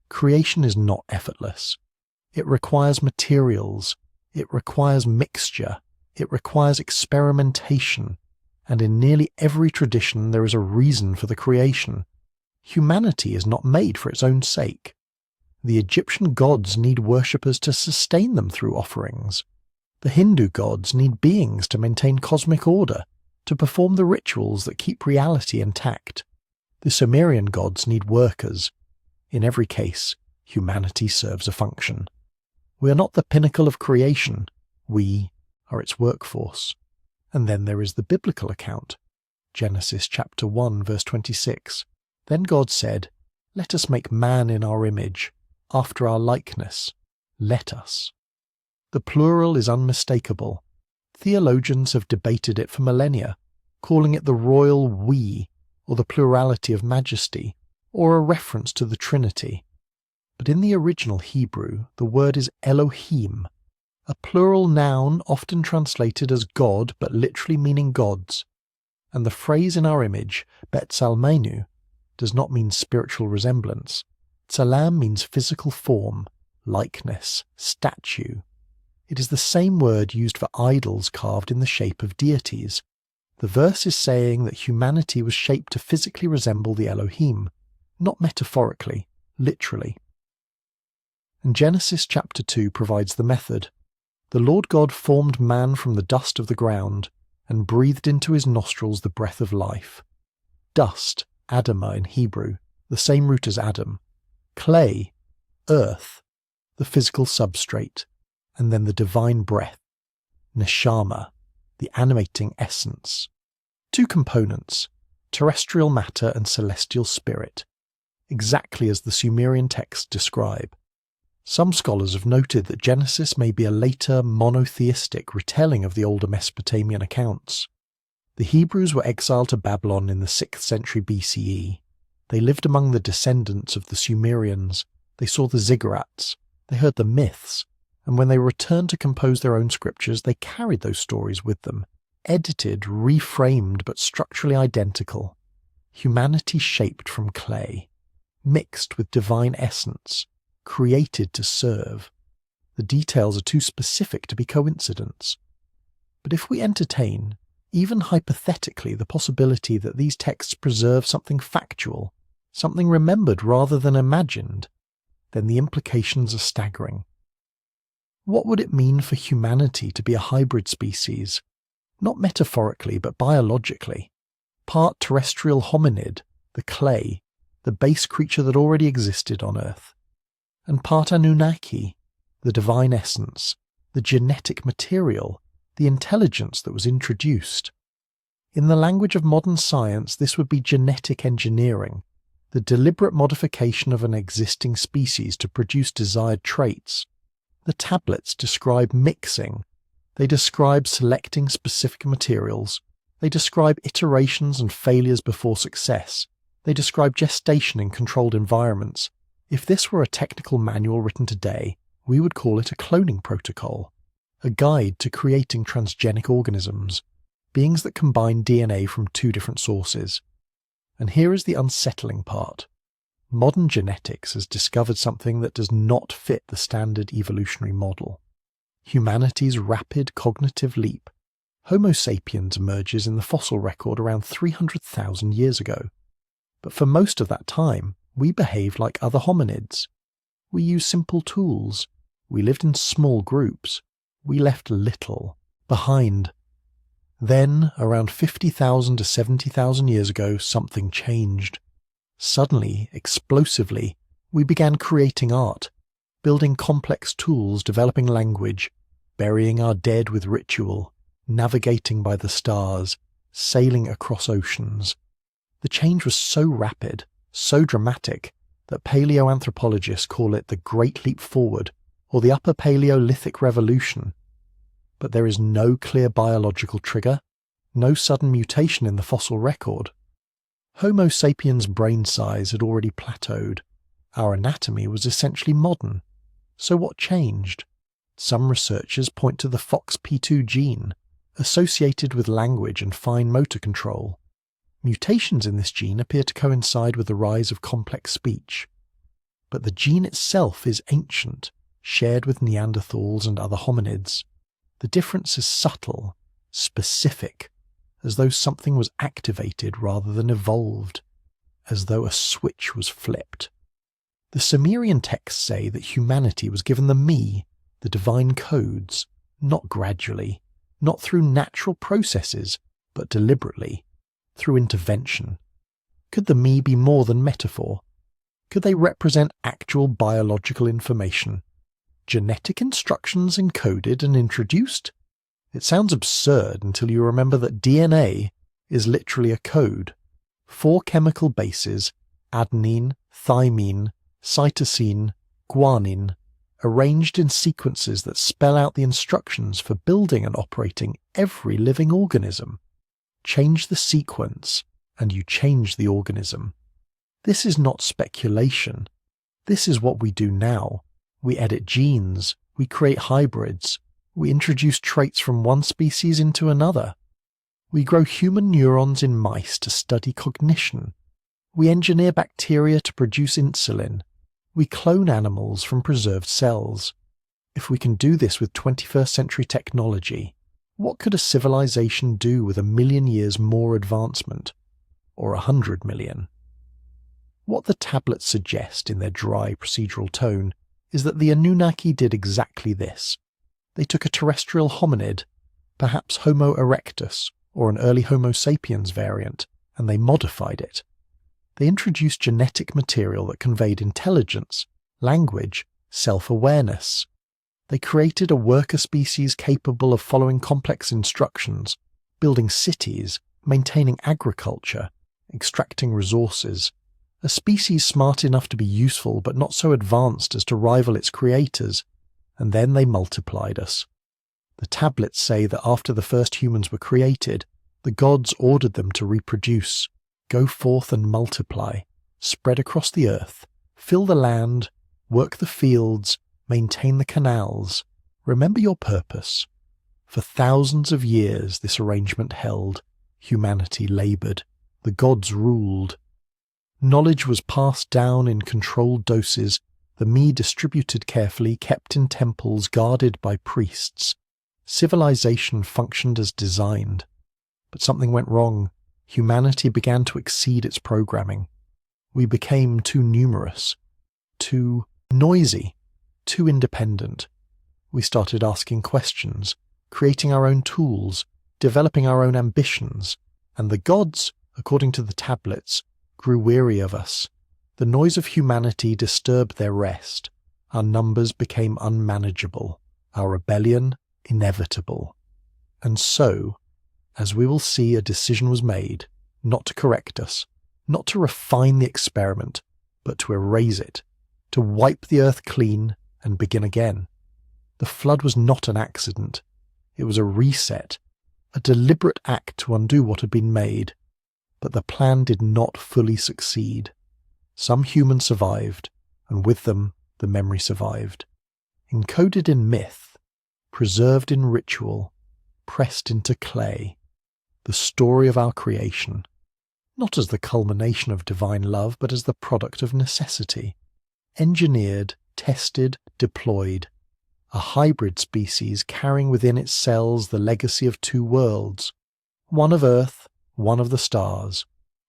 Creation is not effortless. It requires materials, it requires mixture, it requires experimentation, and in nearly every tradition there is a reason for the creation. Humanity is not made for its own sake. The Egyptian gods need worshippers to sustain them through offerings. The Hindu gods need beings to maintain cosmic order, to perform the rituals that keep reality intact. The Sumerian gods need workers. In every case, humanity serves a function. We are not the pinnacle of creation. We are its workforce. And then there is the biblical account. Genesis chapter 1 verse 26. Then God said, "Let us make man in our image, after our likeness. Let us." The plural is unmistakable. Theologians have debated it for millennia, calling it the royal we, or the plurality of majesty, or a reference to the Trinity. But in the original Hebrew, the word is Elohim, a plural noun often translated as God but literally meaning gods. And the phrase in our image, Betsalmenu, does not mean spiritual resemblance. Tsalam means physical form, likeness, statue. It is the same word used for idols carved in the shape of deities. The verse is saying that humanity was shaped to physically resemble the Elohim, not metaphorically, literally. And Genesis chapter 2 provides the method. The Lord God formed man from the dust of the ground, and breathed into his nostrils the breath of life. Dust, Adamah in Hebrew, the same root as Adam. Clay, earth, the physical substrate, and then the divine breath, neshama, the animating essence. Two components, terrestrial matter and celestial spirit, exactly as the Sumerian texts describe. Some scholars have noted that Genesis may be a later monotheistic retelling of the older Mesopotamian accounts. The Hebrews were exiled to Babylon in the 6th century BCE. They lived among the descendants of the Sumerians. They saw the ziggurats. They heard the myths. And when they returned to compose their own scriptures, they carried those stories with them, edited, reframed, but structurally identical. Humanity shaped from clay, mixed with divine essence, created to serve. The details are too specific to be coincidence. But if we entertain, even hypothetically, the possibility that these texts preserve something factual, something remembered rather than imagined, then the implications are staggering. What would it mean for humanity to be a hybrid species? Not metaphorically, but biologically. Part terrestrial hominid, the clay, the base creature that already existed on Earth. And part Anunnaki, the divine essence, the genetic material, the intelligence that was introduced. In the language of modern science, this would be genetic engineering, the deliberate modification of an existing species to produce desired traits. The tablets describe mixing. They describe selecting specific materials. They describe iterations and failures before success. They describe gestation in controlled environments. If this were a technical manual written today, we would call it a cloning protocol. a guide to creating transgenic organisms, beings that combine DNA from two different sources. And here is the unsettling part. Modern genetics has discovered something that does not fit the standard evolutionary model. Humanity's rapid cognitive leap. Homo sapiens emerges in the fossil record around 300,000 years ago. But for most of that time, we behaved like other hominids. We used simple tools. We lived in small groups. We left little behind. Then, around 50,000 to 70,000 years ago, something changed. Suddenly, explosively, we began creating art, building complex tools, developing language, burying our dead with ritual, navigating by the stars, sailing across oceans. The change was so rapid, so dramatic, that paleoanthropologists call it the Great Leap Forward or the Upper Paleolithic Revolution. But there is no clear biological trigger, no sudden mutation in the fossil record. Homo sapiens' brain size had already plateaued. Our anatomy was essentially modern. So what changed? Some researchers point to the FOXP2 gene, associated with language and fine motor control. Mutations in this gene appear to coincide with the rise of complex speech. But the gene itself is ancient, shared with Neanderthals and other hominids. The difference is subtle, specific, as though something was activated rather than evolved, as though a switch was flipped. The Sumerian texts say that humanity was given the me, the divine codes, not gradually, not through natural processes, but deliberately, through intervention. Could the me be more than metaphor? Could they represent actual biological information? Genetic instructions encoded and introduced? It sounds absurd until you remember that DNA is literally a code. 4 chemical bases, adenine, thymine, cytosine, guanine, arranged in sequences that spell out the instructions for building and operating every living organism. Change the sequence, and you change the organism. This is not speculation. This is what we do now. We edit genes, we create hybrids, we introduce traits from one species into another. We grow human neurons in mice to study cognition. We engineer bacteria to produce insulin. We clone animals from preserved cells. If we can do this with 21st century technology, what could a civilization do with 1 million years more advancement? Or 100 million? What the tablets suggest in their dry procedural tone is that the Anunnaki did exactly this. They took a terrestrial hominid, perhaps Homo erectus or an early Homo sapiens variant, and they modified it. They introduced genetic material that conveyed intelligence, language, self-awareness. They created a worker species capable of following complex instructions, building cities, maintaining agriculture, extracting resources. A species smart enough to be useful but not so advanced as to rival its creators. And then they multiplied us. The tablets say that after the first humans were created, the gods ordered them to reproduce, go forth and multiply, spread across the earth, fill the land, work the fields, maintain the canals. Remember your purpose. For thousands of years this arrangement held. Humanity laboured. The gods ruled. Knowledge was passed down in controlled doses, the me distributed carefully, kept in temples guarded by priests. Civilization functioned as designed. But something went wrong. Humanity began to exceed its programming. We became too numerous, too noisy, too independent. We started asking questions, creating our own tools, developing our own ambitions, and the gods, according to the tablets, grew weary of us. The noise of humanity disturbed their rest. Our numbers became unmanageable, our rebellion inevitable. And so, as we will see, a decision was made, not to correct us, not to refine the experiment, but to erase it, to wipe the earth clean and begin again. The flood was not an accident. It was a reset, a deliberate act to undo what had been made. But the plan did not fully succeed. Some humans survived, and with them the memory survived. Encoded in myth, preserved in ritual, pressed into clay, the story of our creation, not as the culmination of divine love, but as the product of necessity, engineered, tested, deployed, a hybrid species carrying within its cells the legacy of two worlds, one of Earth, one of the stars,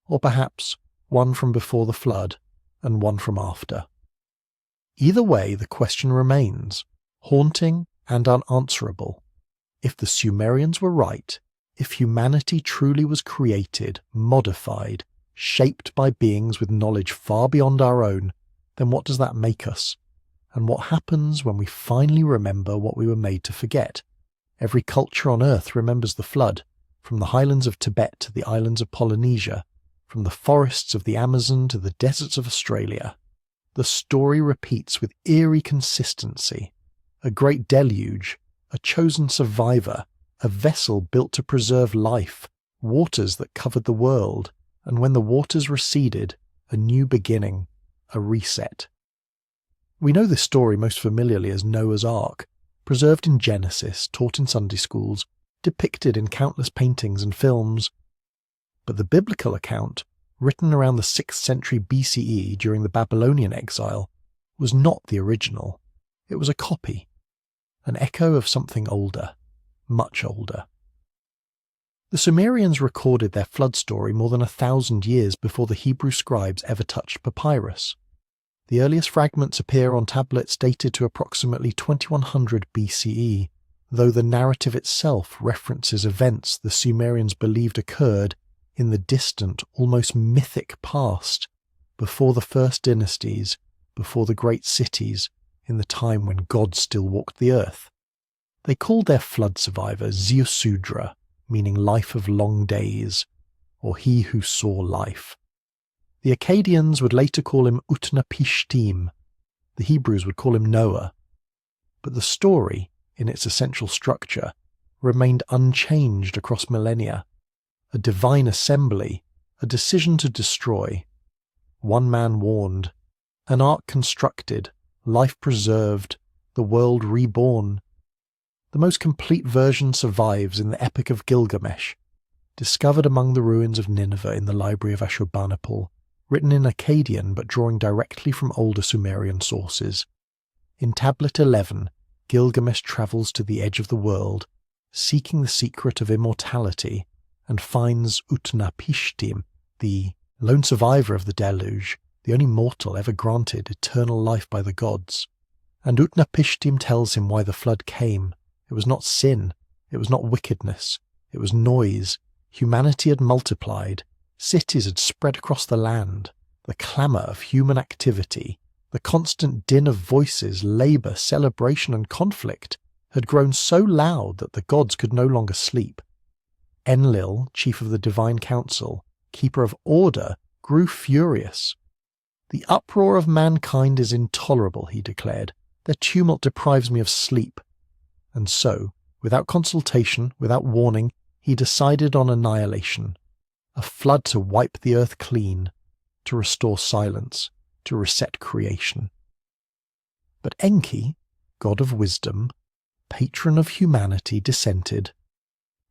or perhaps one from before the flood and one from after. Either way, the question remains, haunting and unanswerable. If the Sumerians were right, if humanity truly was created, modified, shaped by beings with knowledge far beyond our own, then what does that make us? And what happens when we finally remember what we were made to forget? Every culture on Earth remembers the flood, from the highlands of Tibet to the islands of Polynesia, from the forests of the Amazon to the deserts of Australia. The story repeats with eerie consistency. A great deluge, a chosen survivor, a vessel built to preserve life, waters that covered the world, and when the waters receded, a new beginning, a reset. We know this story most familiarly as Noah's Ark, preserved in Genesis, taught in Sunday schools, depicted in countless paintings and films. But the biblical account, written around the 6th century BCE during the Babylonian exile, was not the original. It was a copy, an echo of something older, much older. The Sumerians recorded their flood story more than 1,000 years before the Hebrew scribes ever touched papyrus. The earliest fragments appear on tablets dated to approximately 2100 BCE, though the narrative itself references events the Sumerians believed occurred in the distant, almost mythic past, before the first dynasties, before the great cities, in the time when God still walked the earth. They called their flood survivor Ziusudra, meaning life of long days, or he who saw life. The Akkadians would later call him Utnapishtim. The Hebrews would call him Noah. But the story, in its essential structure, remained unchanged across millennia. A divine assembly, a decision to destroy. One man warned, an ark constructed, life preserved, the world reborn. The most complete version survives in the Epic of Gilgamesh, discovered among the ruins of Nineveh in the library of Ashurbanipal, written in Akkadian but drawing directly from older Sumerian sources. In Tablet 11, Gilgamesh travels to the edge of the world, seeking the secret of immortality, and finds Utnapishtim, the lone survivor of the deluge, the only mortal ever granted eternal life by the gods. And Utnapishtim tells him why the flood came. It was not sin, it was not wickedness, it was noise. Humanity had multiplied, cities had spread across the land, the clamour of human activity, the constant din of voices, labour, celebration and conflict had grown so loud that the gods could no longer sleep. Enlil, chief of the Divine Council, keeper of order, grew furious. The uproar of mankind is intolerable, he declared. Their tumult deprives me of sleep. And so, without consultation, without warning, he decided on annihilation. A flood to wipe the earth clean, to restore silence, to reset creation. But Enki, god of wisdom, patron of humanity, dissented.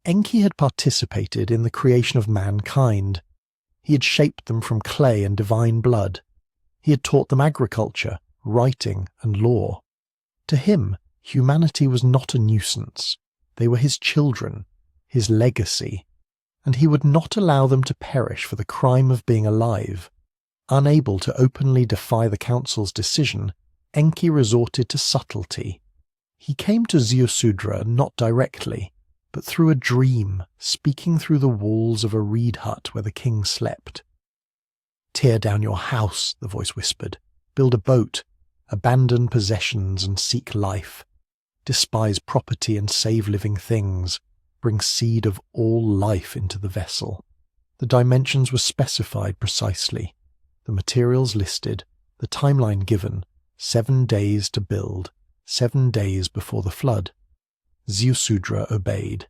Enki had participated in the creation of mankind. He had shaped them from clay and divine blood. He had taught them agriculture, writing, and law. To him, humanity was not a nuisance. They were his children, his legacy, and he would not allow them to perish for the crime of being alive. Unable to openly defy the council's decision, Enki resorted to subtlety. He came to Ziusudra not directly, but through a dream, speaking through the walls of a reed hut where the king slept. "Tear down your house," the voice whispered. "Build a boat. Abandon possessions and seek life. Despise property and save living things. Bring seed of all life into the vessel." The dimensions were specified precisely, the materials listed, the timeline given, 7 days to build, 7 days before the flood. Ziusudra obeyed.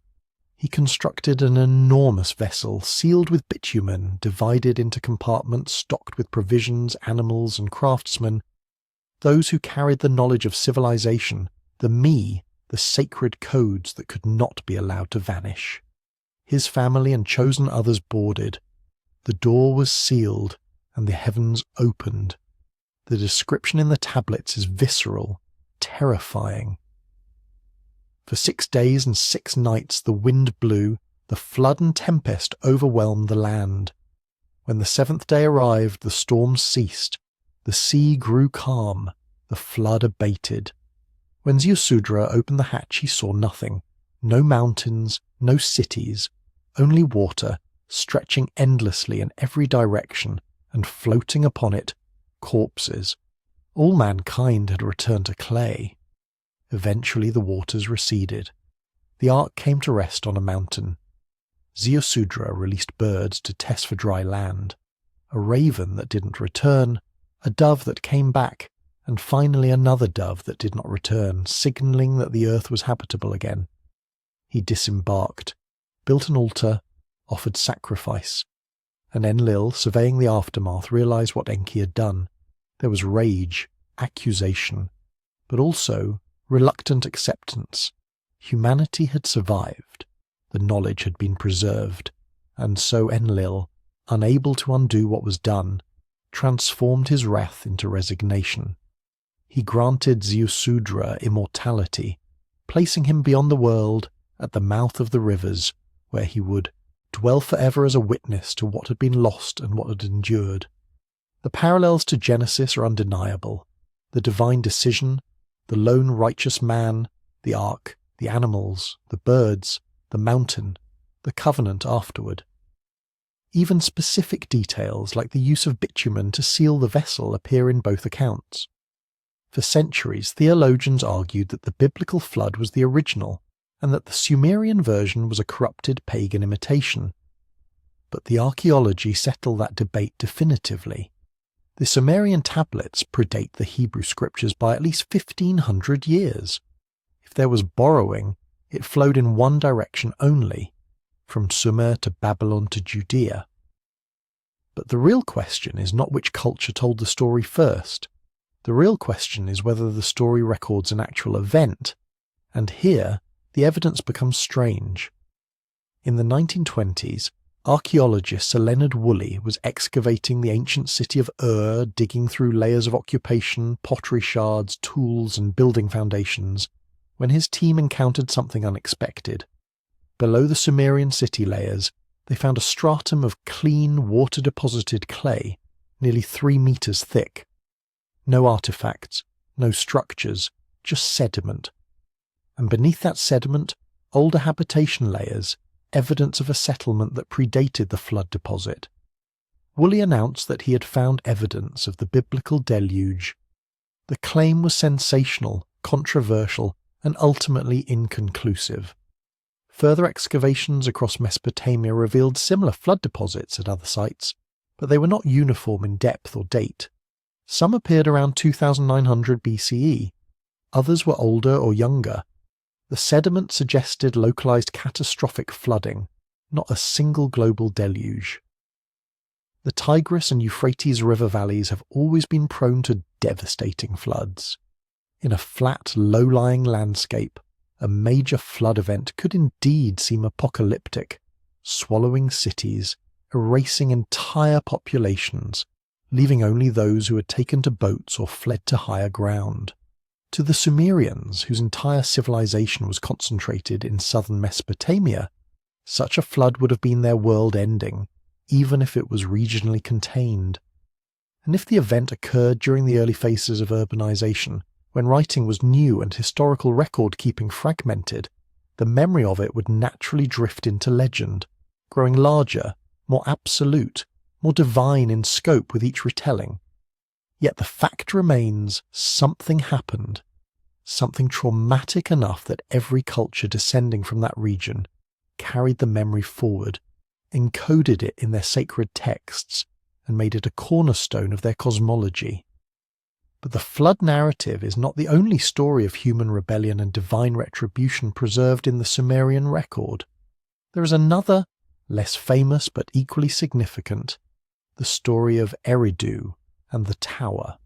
He constructed an enormous vessel sealed with bitumen, divided into compartments stocked with provisions, animals, and craftsmen. Those who carried the knowledge of civilization, the me, the sacred codes that could not be allowed to vanish. His family and chosen others boarded. The door was sealed, and the heavens opened. The description in the tablets is visceral, terrifying. For 6 days and 6 nights the wind blew, the flood and tempest overwhelmed the land. When the 7th day arrived, the storm ceased, the sea grew calm, the flood abated. When Ziusudra opened the hatch he saw nothing, no mountains, no cities, only water, stretching endlessly in every direction, and floating upon it, corpses. All mankind had returned to clay. Eventually the waters receded. The ark came to rest on a mountain. Ziusudra released birds to test for dry land, a raven that didn't return, a dove that came back, and finally another dove that did not return, signalling that the earth was habitable again. He disembarked, built an altar, offered sacrifice, and Enlil, surveying the aftermath, realized what Enki had done. There was rage, accusation, but also reluctant acceptance. Humanity had survived, the knowledge had been preserved, and so Enlil, unable to undo what was done, transformed his wrath into resignation. He granted Ziusudra immortality, placing him beyond the world at the mouth of the rivers, where he would dwell forever as a witness to what had been lost and what had endured. The parallels to Genesis are undeniable. The divine decision, the lone righteous man, the ark, the animals, the birds, the mountain, the covenant afterward. Even specific details like the use of bitumen to seal the vessel appear in both accounts. For centuries, theologians argued that the biblical flood was the original, and that the Sumerian version was a corrupted pagan imitation. But the archaeology settled that debate definitively. The Sumerian tablets predate the Hebrew scriptures by at least 1,500 years. If there was borrowing, it flowed in one direction only, from Sumer to Babylon to Judea. But the real question is not which culture told the story first. The real question is whether the story records an actual event, and here the evidence becomes strange. In the 1920s, archaeologist Sir Leonard Woolley was excavating the ancient city of Ur, digging through layers of occupation, pottery shards, tools and building foundations, when his team encountered something unexpected. Below the Sumerian city layers, they found a stratum of clean, water-deposited clay, nearly 3 meters thick. No artifacts, no structures, just sediment. And beneath that sediment, older habitation layers, evidence of a settlement that predated the flood deposit. Woolley announced that he had found evidence of the biblical deluge. The claim was sensational, controversial, and ultimately inconclusive. Further excavations across Mesopotamia revealed similar flood deposits at other sites, but they were not uniform in depth or date. Some appeared around 2900 BCE, others were older or younger. The sediment suggested localized catastrophic flooding, not a single global deluge. The Tigris and Euphrates river valleys have always been prone to devastating floods. In a flat, low-lying landscape, a major flood event could indeed seem apocalyptic, swallowing cities, erasing entire populations, leaving only those who had taken to boats or fled to higher ground. To the Sumerians, whose entire civilization was concentrated in southern Mesopotamia, such a flood would have been their world ending, even if it was regionally contained. And if the event occurred during the early phases of urbanization, when writing was new and historical record-keeping fragmented, the memory of it would naturally drift into legend, growing larger, more absolute, more divine in scope with each retelling. Yet the fact remains, something happened, something traumatic enough that every culture descending from that region carried the memory forward, encoded it in their sacred texts, and made it a cornerstone of their cosmology. But the flood narrative is not the only story of human rebellion and divine retribution preserved in the Sumerian record. There is another, less famous but equally significant, the story of Eridu and the Tower.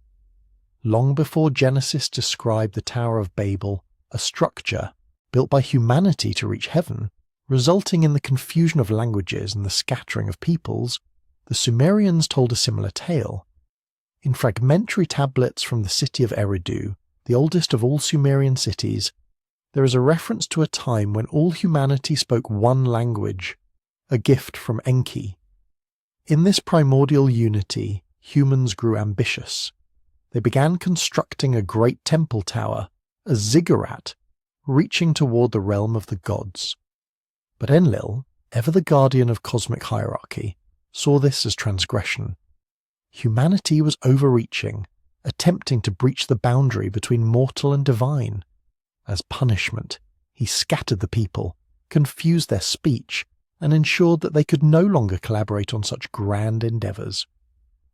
Long before Genesis described the Tower of Babel, a structure built by humanity to reach heaven, resulting in the confusion of languages and the scattering of peoples, the Sumerians told a similar tale. In fragmentary tablets from the city of Eridu, the oldest of all Sumerian cities, there is a reference to a time when all humanity spoke one language, a gift from Enki. In this primordial unity, humans grew ambitious. They began constructing a great temple tower, a ziggurat, reaching toward the realm of the gods. But Enlil, ever the guardian of cosmic hierarchy, saw this as transgression. Humanity was overreaching, attempting to breach the boundary between mortal and divine. As punishment, he scattered the people, confused their speech, and ensured that they could no longer collaborate on such grand endeavours.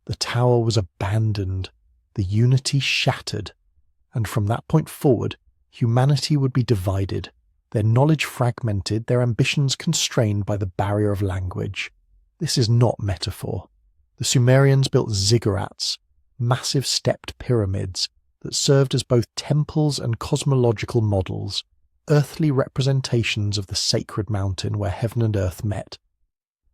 The tower was abandoned, the unity shattered, and from that point forward, humanity would be divided, their knowledge fragmented, their ambitions constrained by the barrier of language. This is not metaphor. The Sumerians built ziggurats, massive stepped pyramids that served as both temples and cosmological models, earthly representations of the sacred mountain where heaven and earth met.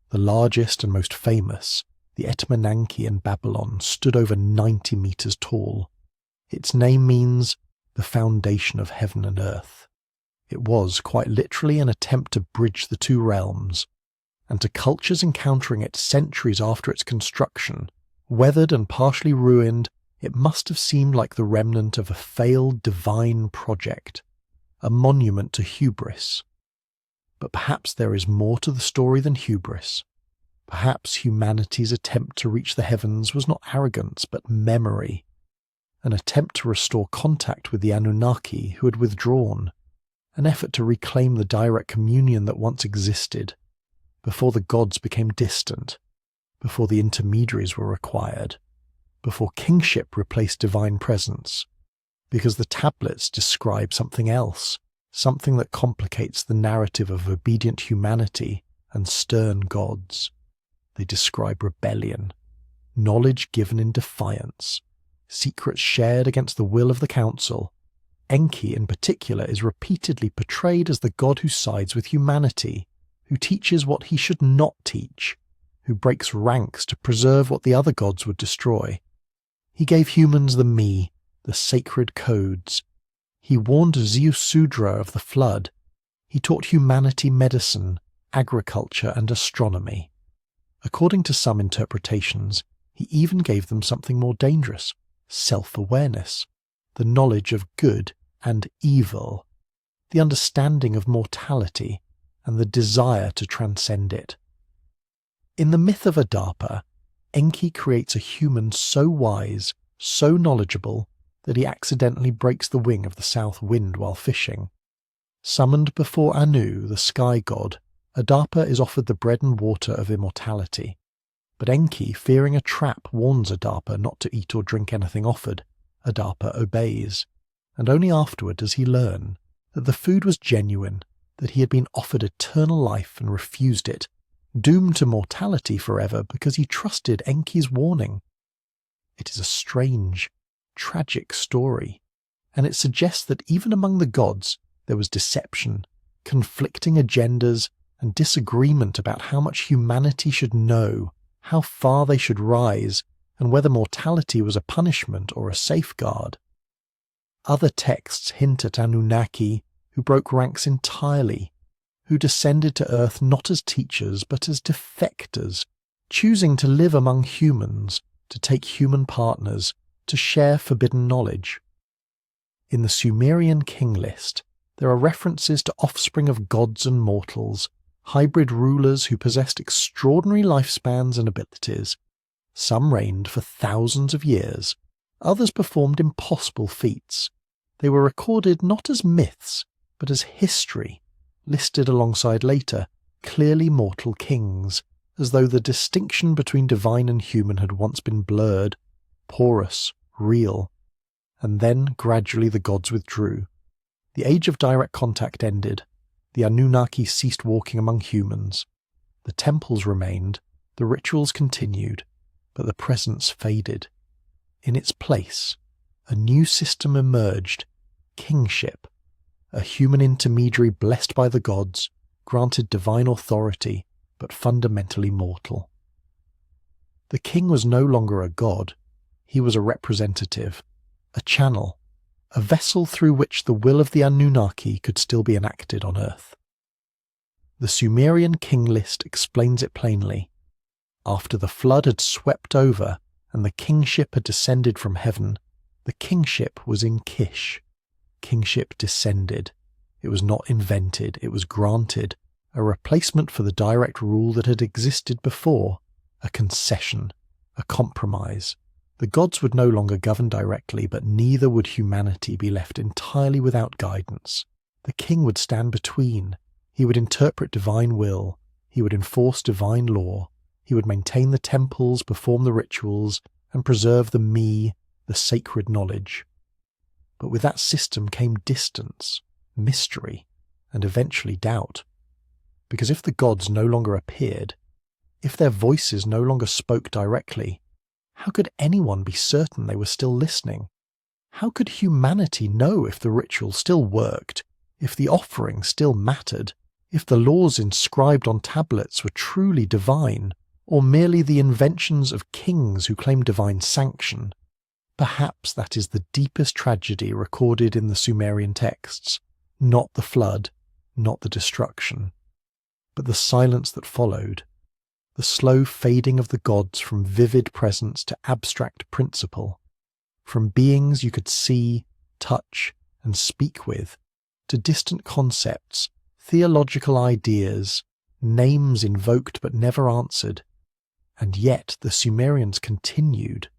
The largest and most famous, the Anunnaki in Babylon, stood over 90 meters tall. Its name means the foundation of heaven and earth. It was, quite literally, an attempt to bridge the two realms, and to cultures encountering it centuries after its construction, weathered and partially ruined, it must have seemed like the remnant of a failed divine project, a monument to hubris. But perhaps there is more to the story than hubris. Perhaps humanity's attempt to reach the heavens was not arrogance, but memory, an attempt to restore contact with the Anunnaki who had withdrawn, an effort to reclaim the direct communion that once existed, before the gods became distant, before the intermediaries were required, before kingship replaced divine presence, because the tablets describe something else, something that complicates the narrative of obedient humanity and stern gods. They describe rebellion, knowledge given in defiance, secrets shared against the will of the council. Enki in particular is repeatedly portrayed as the god who sides with humanity, who teaches what he should not teach, who breaks ranks to preserve what the other gods would destroy. He gave humans the me, the sacred codes. He warned Zeusudra of the flood. He taught humanity medicine, agriculture, and astronomy. According to some interpretations, he even gave them something more dangerous, self-awareness, the knowledge of good and evil, the understanding of mortality, and the desire to transcend it. In the myth of Adapa, Enki creates a human so wise, so knowledgeable, that he accidentally breaks the wing of the south wind while fishing. Summoned before Anu, the sky god, Adapa is offered the bread and water of immortality. But Enki, fearing a trap, warns Adapa not to eat or drink anything offered. Adapa obeys, and only afterward does he learn that the food was genuine, that he had been offered eternal life and refused it, doomed to mortality forever because he trusted Enki's warning. It is a strange, tragic story, and it suggests that even among the gods there was deception, conflicting agendas, and disagreement about how much humanity should know, how far they should rise, and whether mortality was a punishment or a safeguard. Other texts hint at Anunnaki, who broke ranks entirely, who descended to earth not as teachers but as defectors, choosing to live among humans, to take human partners, to share forbidden knowledge. In the Sumerian king list, there are references to offspring of gods and mortals, hybrid rulers who possessed extraordinary lifespans and abilities. Some reigned for thousands of years, others performed impossible feats. They were recorded not as myths, but as history, listed alongside later, clearly mortal kings, as though the distinction between divine and human had once been blurred, porous, real. And then gradually the gods withdrew. The age of direct contact ended. The Anunnaki ceased walking among humans. The temples remained, the rituals continued, but the presence faded. In its place, a new system emerged, kingship, a human intermediary blessed by the gods, granted divine authority, but fundamentally mortal. The king was no longer a god, he was a representative, a channel, a vessel through which the will of the Anunnaki could still be enacted on earth. The Sumerian king list explains it plainly. After the flood had swept over and the kingship had descended from heaven, the kingship was in Kish. Kingship descended. It was not invented, it was granted, a replacement for the direct rule that had existed before, a concession, a compromise. The gods would no longer govern directly, but neither would humanity be left entirely without guidance. The king would stand between. He would interpret divine will. He would enforce divine law. He would maintain the temples, perform the rituals, and preserve the me, the sacred knowledge. But with that system came distance, mystery, and eventually doubt. Because if the gods no longer appeared, if their voices no longer spoke directly, how could anyone be certain they were still listening? How could humanity know if the ritual still worked, if the offering still mattered, if the laws inscribed on tablets were truly divine, or merely the inventions of kings who claimed divine sanction? Perhaps that is the deepest tragedy recorded in the Sumerian texts, not the flood, not the destruction, but the silence that followed. The slow fading of the gods from vivid presence to abstract principle, from beings you could see, touch, and speak with, to distant concepts, theological ideas, names invoked but never answered. And yet the Sumerians continued.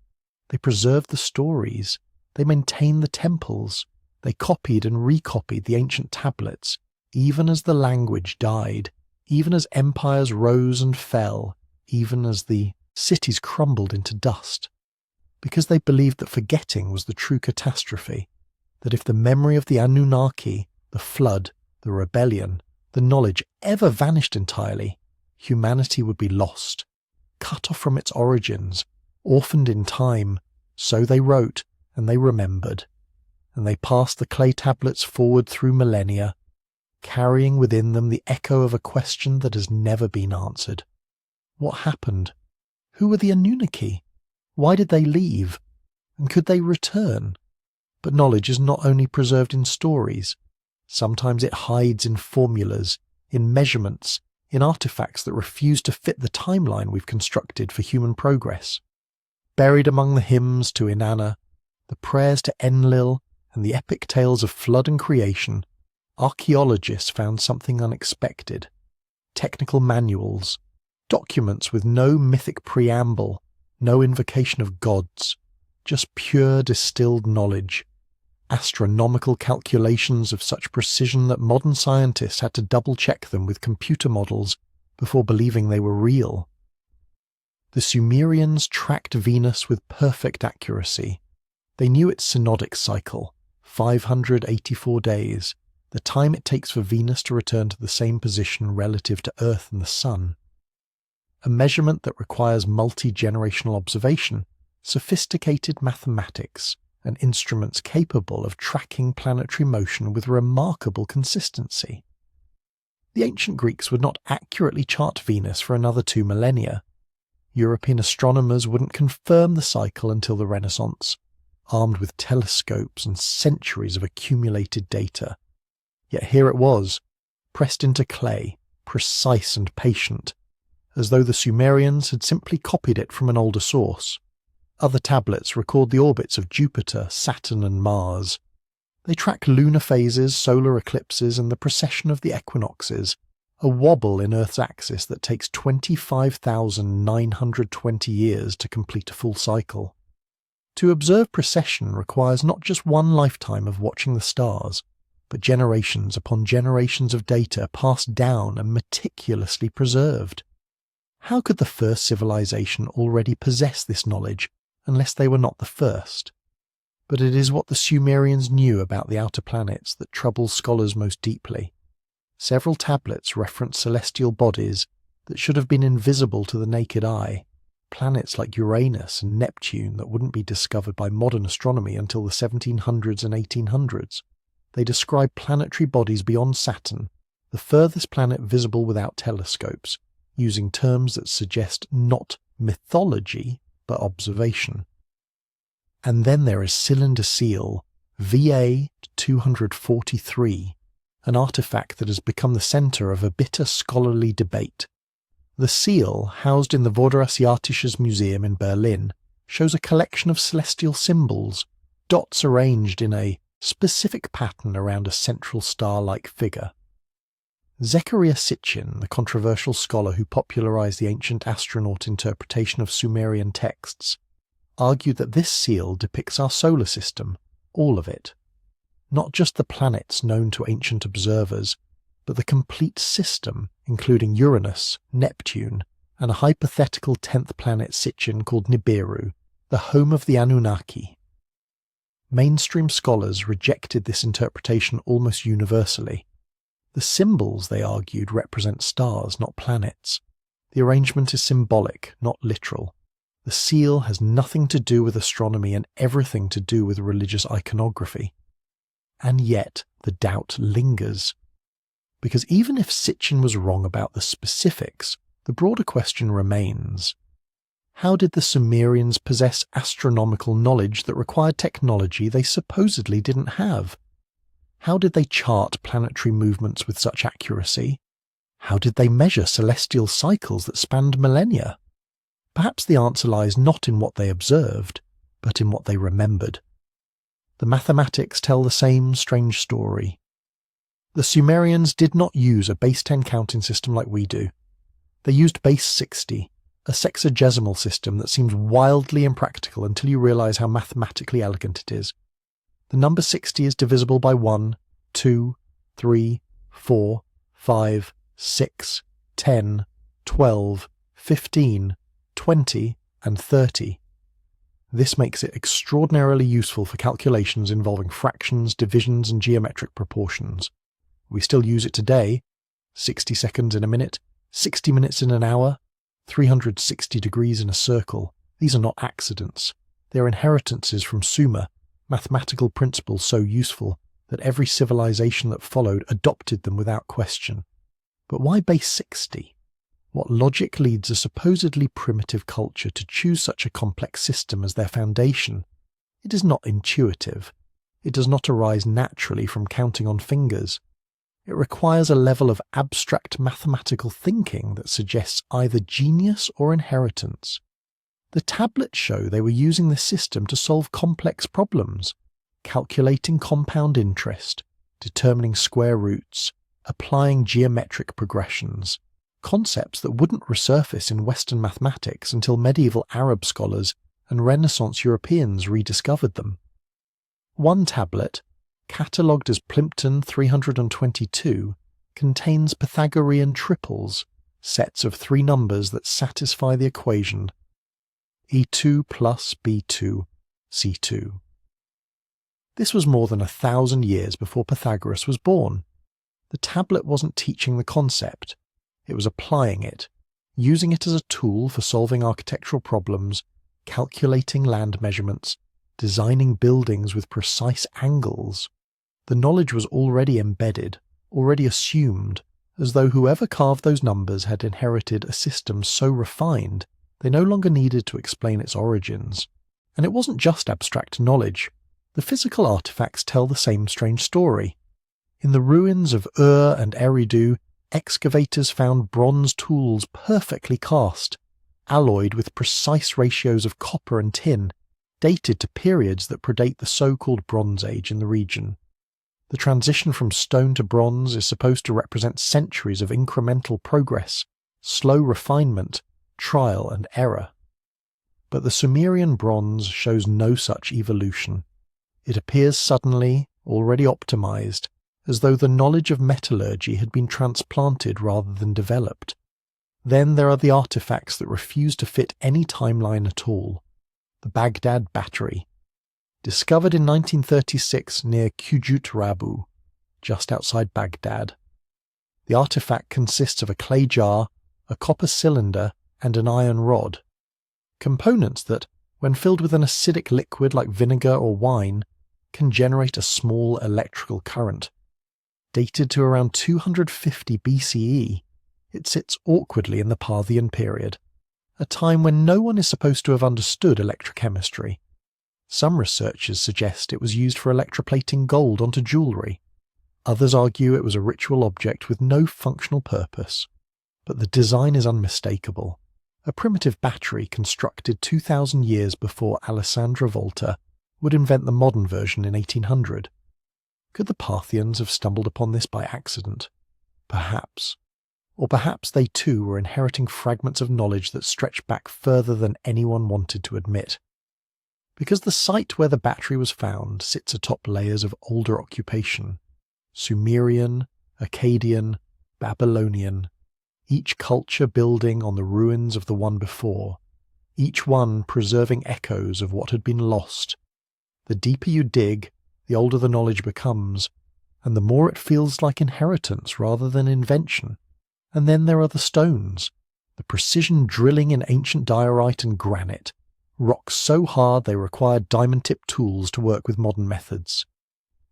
They preserved the stories, they maintained the temples, they copied and recopied the ancient tablets, even as the language died, even as empires rose and fell, even as the cities crumbled into dust, because they believed that forgetting was the true catastrophe, that if the memory of the Anunnaki, the flood, the rebellion, the knowledge ever vanished entirely, humanity would be lost, cut off from its origins, orphaned in time. So they wrote, and they remembered, and they passed the clay tablets forward through millennia, carrying within them the echo of a question that has never been answered. What happened? Who were the Anunnaki? Why did they leave? And could they return? But knowledge is not only preserved in stories. Sometimes it hides in formulas, in measurements, in artifacts that refuse to fit the timeline we've constructed for human progress. Buried among the hymns to Inanna, the prayers to Enlil, and the epic tales of flood and creation, archaeologists found something unexpected. Technical manuals, documents with no mythic preamble, no invocation of gods, just pure distilled knowledge, astronomical calculations of such precision that modern scientists had to double-check them with computer models before believing they were real. The Sumerians tracked Venus with perfect accuracy. They knew its synodic cycle, 584 days, the time it takes for Venus to return to the same position relative to Earth and the Sun. A measurement that requires multi-generational observation, sophisticated mathematics, and instruments capable of tracking planetary motion with remarkable consistency. The ancient Greeks would not accurately chart Venus for another 2 millennia. European astronomers wouldn't confirm the cycle until the Renaissance, armed with telescopes and centuries of accumulated data. Yet here it was, pressed into clay, precise and patient, as though the Sumerians had simply copied it from an older source. Other tablets record the orbits of Jupiter, Saturn and Mars. They track lunar phases, solar eclipses and the precession of the equinoxes, a wobble in Earth's axis that takes 25,920 years to complete a full cycle. To observe precession requires not just one lifetime of watching the stars, but generations upon generations of data passed down and meticulously preserved. How could the first civilization already possess this knowledge unless they were not the first? But it is what the Sumerians knew about the outer planets that troubles scholars most deeply. Several tablets reference celestial bodies that should have been invisible to the naked eye, planets like Uranus and Neptune that wouldn't be discovered by modern astronomy until the 1700s and 1800s. they describe planetary bodies beyond Saturn, the furthest planet visible without telescopes, using terms that suggest not mythology, but observation. And then there is Cylinder Seal, VA 243, an artifact that has become the centre of a bitter scholarly debate. The seal, housed in the Vorderasiatisches Museum in Berlin, shows a collection of celestial symbols, dots arranged in a specific pattern around a central star-like figure. Zecharia Sitchin, the controversial scholar who popularized the ancient astronaut interpretation of Sumerian texts, argued that this seal depicts our solar system, all of it. Not just the planets known to ancient observers, but the complete system, including Uranus, Neptune, and a hypothetical 10th planet Sitchin called Nibiru, the home of the Anunnaki. Mainstream scholars rejected this interpretation almost universally. The symbols, they argued, represent stars, not planets. The arrangement is symbolic, not literal. The seal has nothing to do with astronomy and everything to do with religious iconography. And yet, the doubt lingers. Because even if Sitchin was wrong about the specifics, the broader question remains. How did the Sumerians possess astronomical knowledge that required technology they supposedly didn't have? How did they chart planetary movements with such accuracy? How did they measure celestial cycles that spanned millennia? Perhaps the answer lies not in what they observed, but in what they remembered. The mathematics tell the same strange story. The Sumerians did not use a base 10 counting system like we do. They used base 60, a sexagesimal system that seems wildly impractical until you realize how mathematically elegant it is. The number 60 is divisible by 1, 2, 3, 4, 5, 6, 10, 12, 15, 20, and 30. This makes it extraordinarily useful for calculations involving fractions, divisions, and geometric proportions. We still use it today: 60 seconds in a minute, 60 minutes in an hour, 360 degrees in a circle. These are not accidents. They are inheritances from Sumer, mathematical principles so useful that every civilization that followed adopted them without question. But why base 60? What logic leads a supposedly primitive culture to choose such a complex system as their foundation? It is not intuitive. It does not arise naturally from counting on fingers. It requires a level of abstract mathematical thinking that suggests either genius or inheritance. The tablets show they were using this system to solve complex problems, calculating compound interest, determining square roots, applying geometric progressions, concepts that wouldn't resurface in Western mathematics until medieval Arab scholars and Renaissance Europeans rediscovered them. One tablet, catalogued as Plimpton 322, contains Pythagorean triples, sets of three numbers that satisfy the equation E2 plus B2, C2. This was more than 1,000 years before Pythagoras was born. The tablet wasn't teaching the concept. It was applying it, using it as a tool for solving architectural problems, calculating land measurements, designing buildings with precise angles. The knowledge was already embedded, already assumed, as though whoever carved those numbers had inherited a system so refined they no longer needed to explain its origins. And it wasn't just abstract knowledge. The physical artifacts tell the same strange story. In the ruins of Ur and Eridu, excavators found bronze tools perfectly cast, alloyed with precise ratios of copper and tin, dated to periods that predate the so-called Bronze Age in the region. The transition from stone to bronze is supposed to represent centuries of incremental progress, slow refinement, trial and error. But the Sumerian bronze shows no such evolution. It appears suddenly, already optimized, as though the knowledge of metallurgy had been transplanted rather than developed. Then there are the artifacts that refuse to fit any timeline at all. The Baghdad Battery, discovered in 1936 near Qujut Rabu, just outside Baghdad. The artifact consists of a clay jar, a copper cylinder, and an iron rod. Components that, when filled with an acidic liquid like vinegar or wine, can generate a small electrical current. Dated to around 250 BCE, it sits awkwardly in the Parthian period, a time when no one is supposed to have understood electrochemistry. Some researchers suggest it was used for electroplating gold onto jewellery. Others argue it was a ritual object with no functional purpose. But the design is unmistakable. A primitive battery constructed 2,000 years before Alessandro Volta would invent the modern version in 1800. Could the Parthians have stumbled upon this by accident? Perhaps. Or perhaps they too were inheriting fragments of knowledge that stretched back further than anyone wanted to admit. Because the site where the battery was found sits atop layers of older occupation, Sumerian, Akkadian, Babylonian, each culture building on the ruins of the one before, each one preserving echoes of what had been lost. The deeper you dig, the older the knowledge becomes, and the more it feels like inheritance rather than invention. And then there are the stones, the precision drilling in ancient diorite and granite, rocks so hard they required diamond-tipped tools to work with modern methods.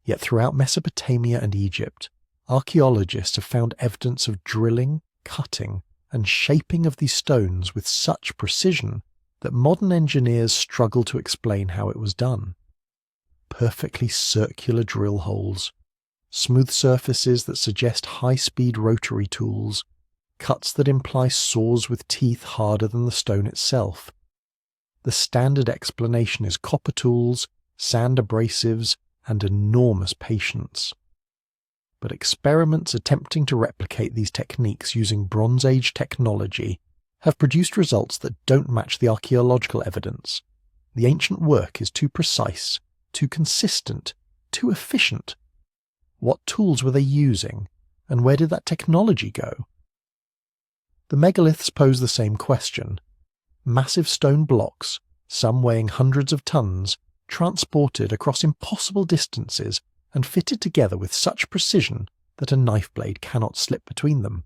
Yet throughout Mesopotamia and Egypt, archaeologists have found evidence of drilling, cutting, and shaping of these stones with such precision that modern engineers struggle to explain how it was done. Perfectly circular drill holes, smooth surfaces that suggest high-speed rotary tools, cuts that imply saws with teeth harder than the stone itself. The standard explanation is copper tools, sand abrasives, and enormous patience. But experiments attempting to replicate these techniques using Bronze Age technology have produced results that don't match the archaeological evidence. The ancient work is too precise, too consistent, too efficient. What tools were they using, and where did that technology go? The megaliths pose the same question. Massive stone blocks, some weighing hundreds of tons, transported across impossible distances and fitted together with such precision that a knife blade cannot slip between them.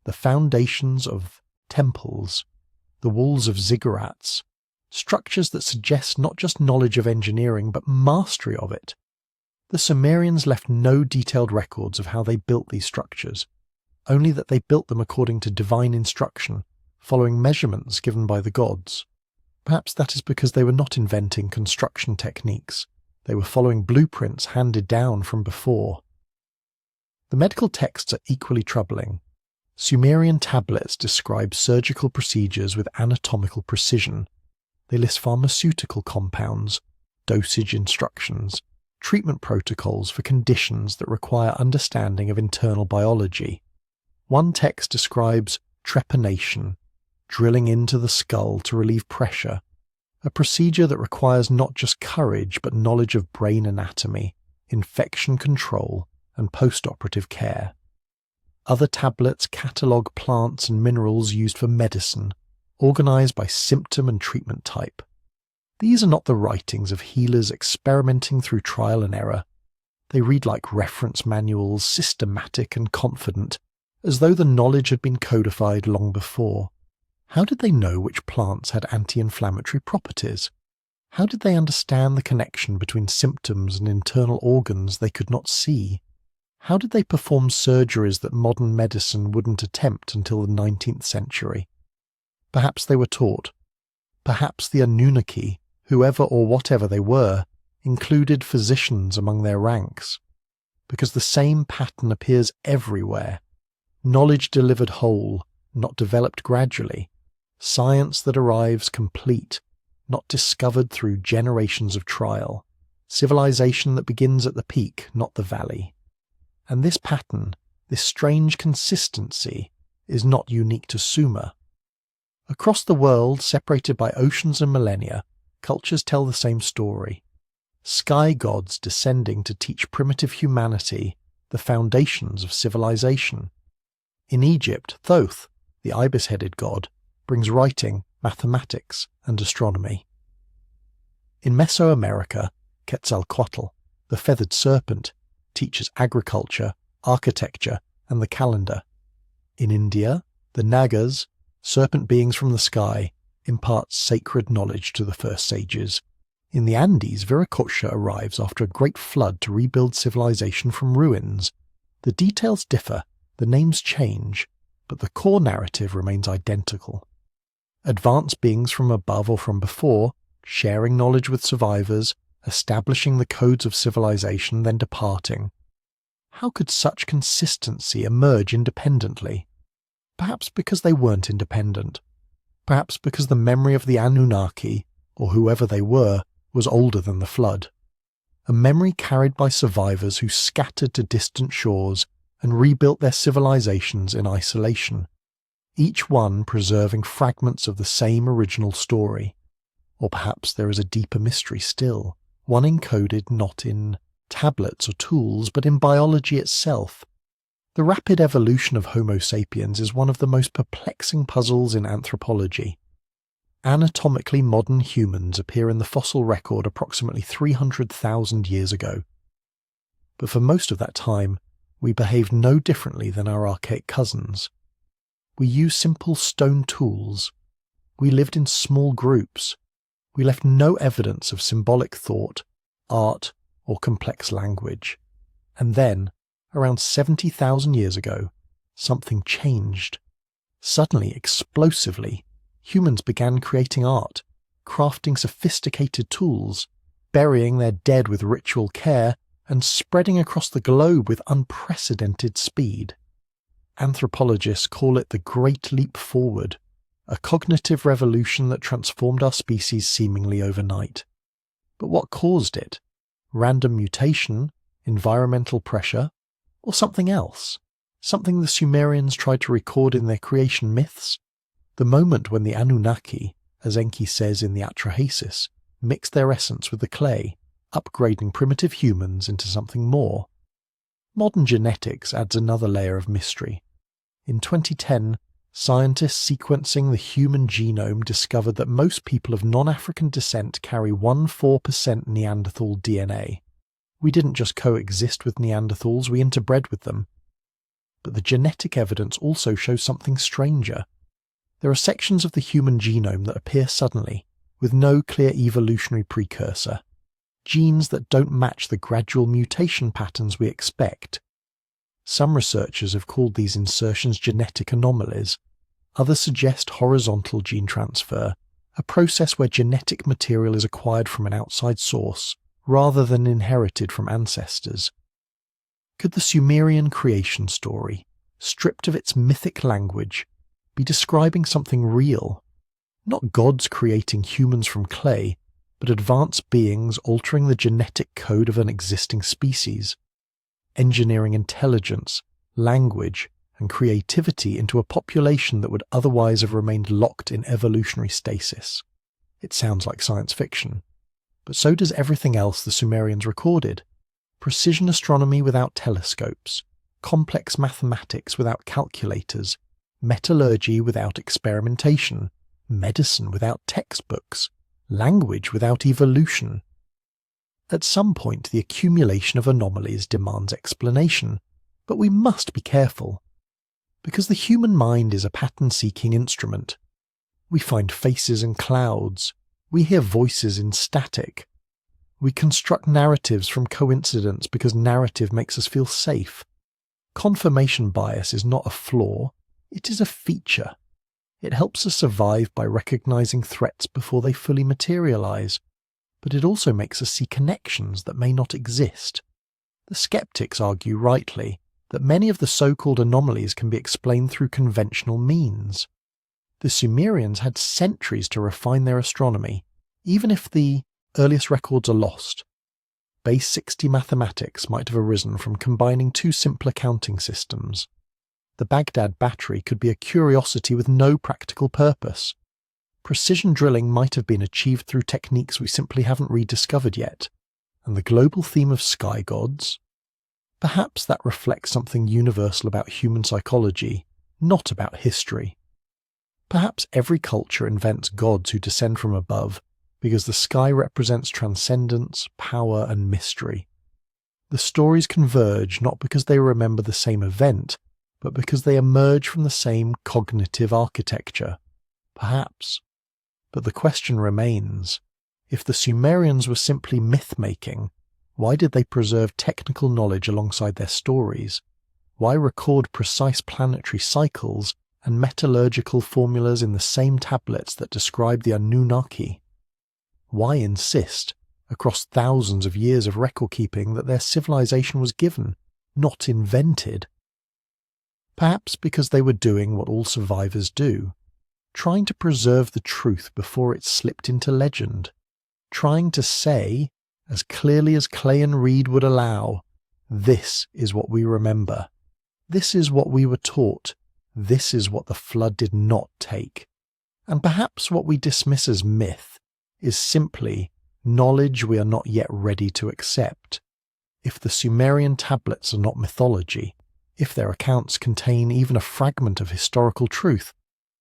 The foundations of temples, the walls of ziggurats, structures that suggest not just knowledge of engineering but mastery of it. The Sumerians left no detailed records of how they built these structures, only that they built them according to divine instruction, following measurements given by the gods. Perhaps that is because they were not inventing construction techniques. They were following blueprints handed down from before. The medical texts are equally troubling. Sumerian tablets describe surgical procedures with anatomical precision. They list pharmaceutical compounds, dosage instructions, treatment protocols for conditions that require understanding of internal biology. One text describes trepanation, drilling into the skull to relieve pressure, a procedure that requires not just courage but knowledge of brain anatomy, infection control, and post-operative care. Other tablets catalogue plants and minerals used for medicine, organised by symptom and treatment type. These are not the writings of healers experimenting through trial and error. They read like reference manuals, systematic and confident, as though the knowledge had been codified long before. How did they know which plants had anti-inflammatory properties? How did they understand the connection between symptoms and internal organs they could not see? How did they perform surgeries that modern medicine wouldn't attempt until the 19th century? Perhaps they were taught. Perhaps the Anunnaki, whoever or whatever they were, included physicians among their ranks. Because the same pattern appears everywhere. Knowledge delivered whole, not developed gradually. Science that arrives complete, not discovered through generations of trial. Civilization that begins at the peak, not the valley. And this pattern, this strange consistency, is not unique to Sumer. Across the world, separated by oceans and millennia, cultures tell the same story. Sky gods descending to teach primitive humanity the foundations of civilization. In Egypt, Thoth, the ibis-headed god, brings writing, mathematics, and astronomy. In Mesoamerica, Quetzalcoatl, the feathered serpent, teaches agriculture, architecture, and the calendar. In India, the Nagas, serpent beings from the sky, impart sacred knowledge to the first sages. In the Andes, Viracocha arrives after a great flood to rebuild civilization from ruins. The details differ, the names change, but the core narrative remains identical. Advanced beings from above or from before, sharing knowledge with survivors, establishing the codes of civilization, then departing. How could such consistency emerge independently? Perhaps because they weren't independent. Perhaps because the memory of the Anunnaki, or whoever they were, was older than the flood. A memory carried by survivors who scattered to distant shores and rebuilt their civilizations in isolation, each one preserving fragments of the same original story. Or perhaps there is a deeper mystery still, one encoded not in tablets or tools, but in biology itself. The rapid evolution of Homo sapiens is one of the most perplexing puzzles in anthropology. Anatomically modern humans appear in the fossil record approximately 300,000 years ago. But for most of that time, we behaved no differently than our archaic cousins. We used simple stone tools. We lived in small groups. We left no evidence of symbolic thought, art, or complex language. And then, around 70,000 years ago, something changed. Suddenly, explosively, humans began creating art, crafting sophisticated tools, burying their dead with ritual care, and spreading across the globe with unprecedented speed. Anthropologists call it the Great Leap Forward, a cognitive revolution that transformed our species seemingly overnight. But what caused it? Random mutation, environmental pressure, or something else? Something the Sumerians tried to record in their creation myths? The moment when the Anunnaki, as Enki says in the Atrahasis, mixed their essence with the clay, upgrading primitive humans into something more. Modern genetics adds another layer of mystery. In 2010, scientists sequencing the human genome discovered that most people of non-African descent carry 14% Neanderthal DNA. We didn't just coexist with Neanderthals, we interbred with them. But the genetic evidence also shows something stranger. There are sections of the human genome that appear suddenly, with no clear evolutionary precursor. Genes that don't match the gradual mutation patterns we expect. Some researchers have called these insertions genetic anomalies. Others suggest horizontal gene transfer, a process where genetic material is acquired from an outside source, rather than inherited from ancestors. Could the Sumerian creation story, stripped of its mythic language, be describing something real? Not gods creating humans from clay, but advanced beings altering the genetic code of an existing species, engineering intelligence, language, and creativity into a population that would otherwise have remained locked in evolutionary stasis. It sounds like science fiction, but so does everything else the Sumerians recorded. Precision astronomy without telescopes, complex mathematics without calculators, metallurgy without experimentation, medicine without textbooks, language without evolution. At some point, the accumulation of anomalies demands explanation, but we must be careful. Because the human mind is a pattern-seeking instrument. We find faces in clouds. We hear voices in static. We construct narratives from coincidence because narrative makes us feel safe. Confirmation bias is not a flaw, it is a feature. It helps us survive by recognizing threats before they fully materialize, but it also makes us see connections that may not exist. The skeptics argue rightly that many of the so-called anomalies can be explained through conventional means. The Sumerians had centuries to refine their astronomy, even if the earliest records are lost. Base 60 mathematics might have arisen from combining two simpler counting systems. The Baghdad battery could be a curiosity with no practical purpose. Precision drilling might have been achieved through techniques we simply haven't rediscovered yet. And the global theme of sky gods? Perhaps that reflects something universal about human psychology, not about history. Perhaps every culture invents gods who descend from above because the sky represents transcendence, power, and mystery. The stories converge not because they remember the same event, but because they emerge from the same cognitive architecture. Perhaps. But the question remains, If the Sumerians were simply myth-making, why did they preserve technical knowledge alongside their stories? Why record precise planetary cycles and metallurgical formulas in the same tablets that describe the Anunnaki? Why insist, across thousands of years of record-keeping, that their civilization was given, not invented? Perhaps because they were doing what all survivors do, trying to preserve the truth before it slipped into legend, trying to say, as clearly as Clay and Reed would allow, this is what we remember, this is what we were taught, this is what the flood did not take. And perhaps what we dismiss as myth is simply knowledge we are not yet ready to accept. If the Sumerian tablets are not mythology, if their accounts contain even a fragment of historical truth,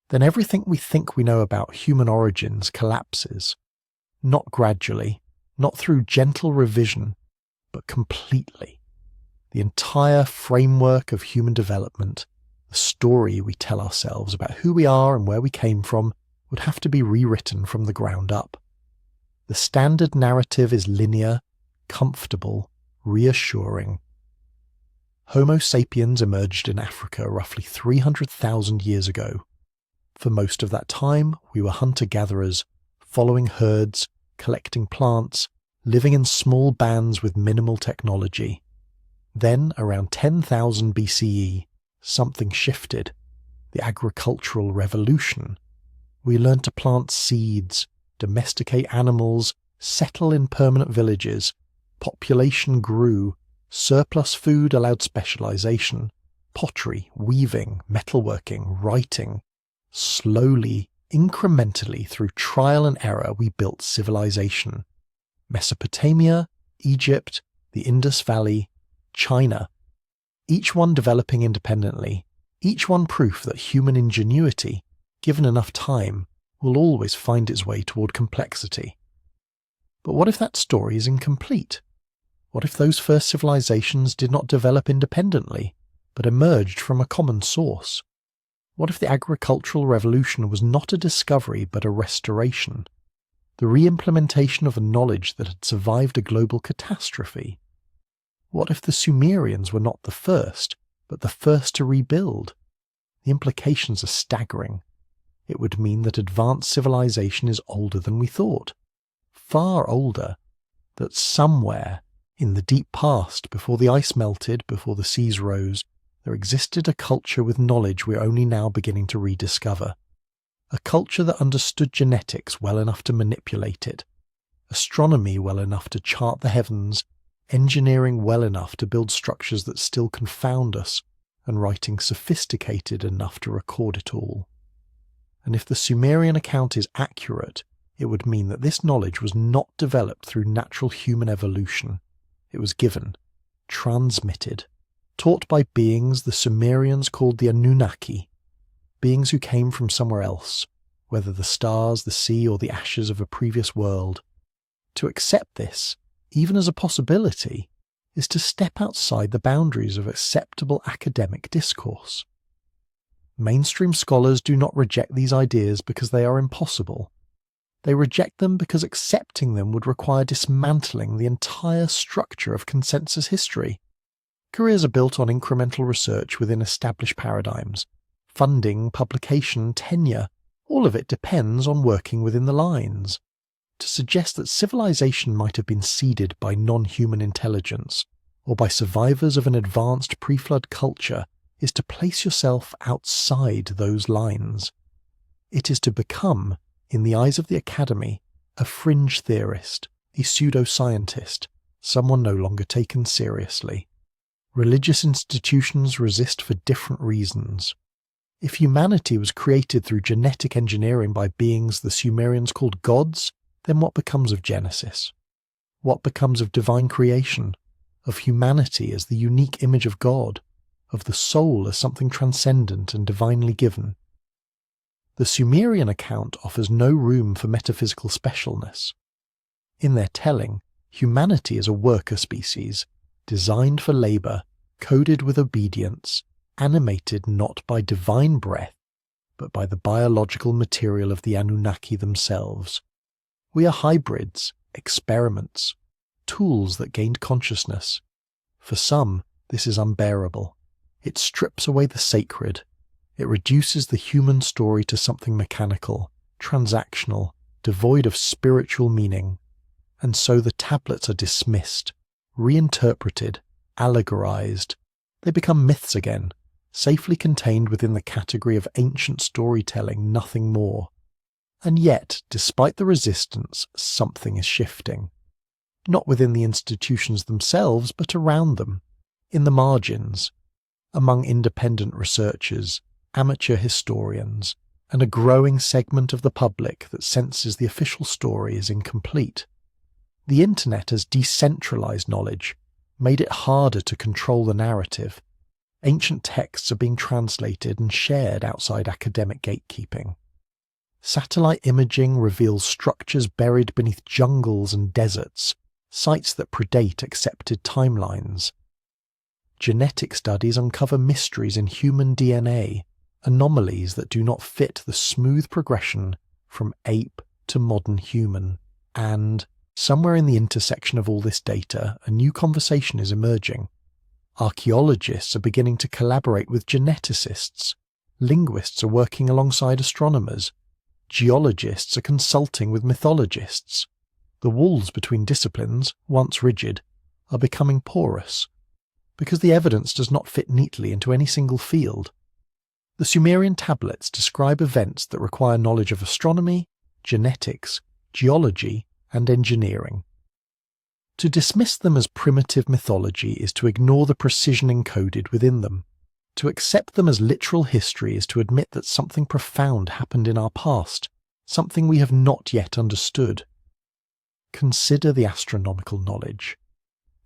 then everything we think we know about human origins collapses. Not gradually, not through gentle revision, but completely. The entire framework of human development, the story we tell ourselves about who we are and where we came from, would have to be rewritten from the ground up. The standard narrative is linear, comfortable, reassuring. Homo sapiens emerged in Africa roughly 300,000 years ago. For most of that time, we were hunter-gatherers, following herds, collecting plants, living in small bands with minimal technology. Then, around 10,000 BCE, something shifted. The agricultural revolution. We learned to plant seeds, domesticate animals, settle in permanent villages. Population grew. Surplus food allowed specialization. Pottery, weaving, metalworking, writing. Slowly, incrementally, through trial and error, we built civilization. Mesopotamia, Egypt, the Indus Valley, China. Each one developing independently, each one proof that human ingenuity, given enough time, will always find its way toward complexity. But what if that story is incomplete? What if those first civilizations did not develop independently, but emerged from a common source? What if the agricultural revolution was not a discovery but a restoration? The re-implementation of a knowledge that had survived a global catastrophe? What if the Sumerians were not the first, but the first to rebuild? The implications are staggering. It would mean that advanced civilization is older than we thought. Far older. That somewhere, in the deep past, before the ice melted, before the seas rose, there existed a culture with knowledge we're only now beginning to rediscover. A culture that understood genetics well enough to manipulate it, astronomy well enough to chart the heavens, engineering well enough to build structures that still confound us, and writing sophisticated enough to record it all. And if the Sumerian account is accurate, it would mean that this knowledge was not developed through natural human evolution. It was given, transmitted, taught by beings the Sumerians called the Anunnaki, beings who came from somewhere else, whether the stars, the sea, or the ashes of a previous world. To accept this, even as a possibility, is to step outside the boundaries of acceptable academic discourse. Mainstream scholars do not reject these ideas because they are impossible. They reject them because accepting them would require dismantling the entire structure of consensus history. Careers are built on incremental research within established paradigms. Funding, publication, tenure, all of it depends on working within the lines. To suggest that civilization might have been seeded by non-human intelligence, or by survivors of an advanced pre-flood culture, is to place yourself outside those lines. It is to become, in the eyes of the academy, a fringe theorist, a pseudoscientist, someone no longer taken seriously. Religious institutions resist for different reasons. If humanity was created through genetic engineering by beings the Sumerians called gods, then what becomes of Genesis? What becomes of divine creation, of humanity as the unique image of God, of the soul as something transcendent and divinely given? The Sumerian account offers no room for metaphysical specialness. In their telling, humanity is a worker species, designed for labour, coded with obedience, animated not by divine breath, but by the biological material of the Anunnaki themselves. We are hybrids, experiments, tools that gained consciousness. For some, this is unbearable. It strips away the sacred. It reduces the human story to something mechanical, transactional, devoid of spiritual meaning. And so the tablets are dismissed, reinterpreted, allegorized. They become myths again, safely contained within the category of ancient storytelling, nothing more. And yet, despite the resistance, something is shifting. Not within the institutions themselves, but around them, in the margins, among independent researchers, amateur historians, and a growing segment of the public that senses the official story is incomplete. The internet has decentralized knowledge, made it harder to control the narrative. Ancient texts are being translated and shared outside academic gatekeeping. Satellite imaging reveals structures buried beneath jungles and deserts, sites that predate accepted timelines. Genetic studies uncover mysteries in human DNA, anomalies that do not fit the smooth progression from ape to modern human. And, somewhere in the intersection of all this data, a new conversation is emerging. Archaeologists are beginning to collaborate with geneticists. Linguists are working alongside astronomers. Geologists are consulting with mythologists. The walls between disciplines, once rigid, are becoming porous, because the evidence does not fit neatly into any single field. The Sumerian tablets describe events that require knowledge of astronomy, genetics, geology, and engineering. To dismiss them as primitive mythology is to ignore the precision encoded within them. To accept them as literal history is to admit that something profound happened in our past, something we have not yet understood. Consider the astronomical knowledge.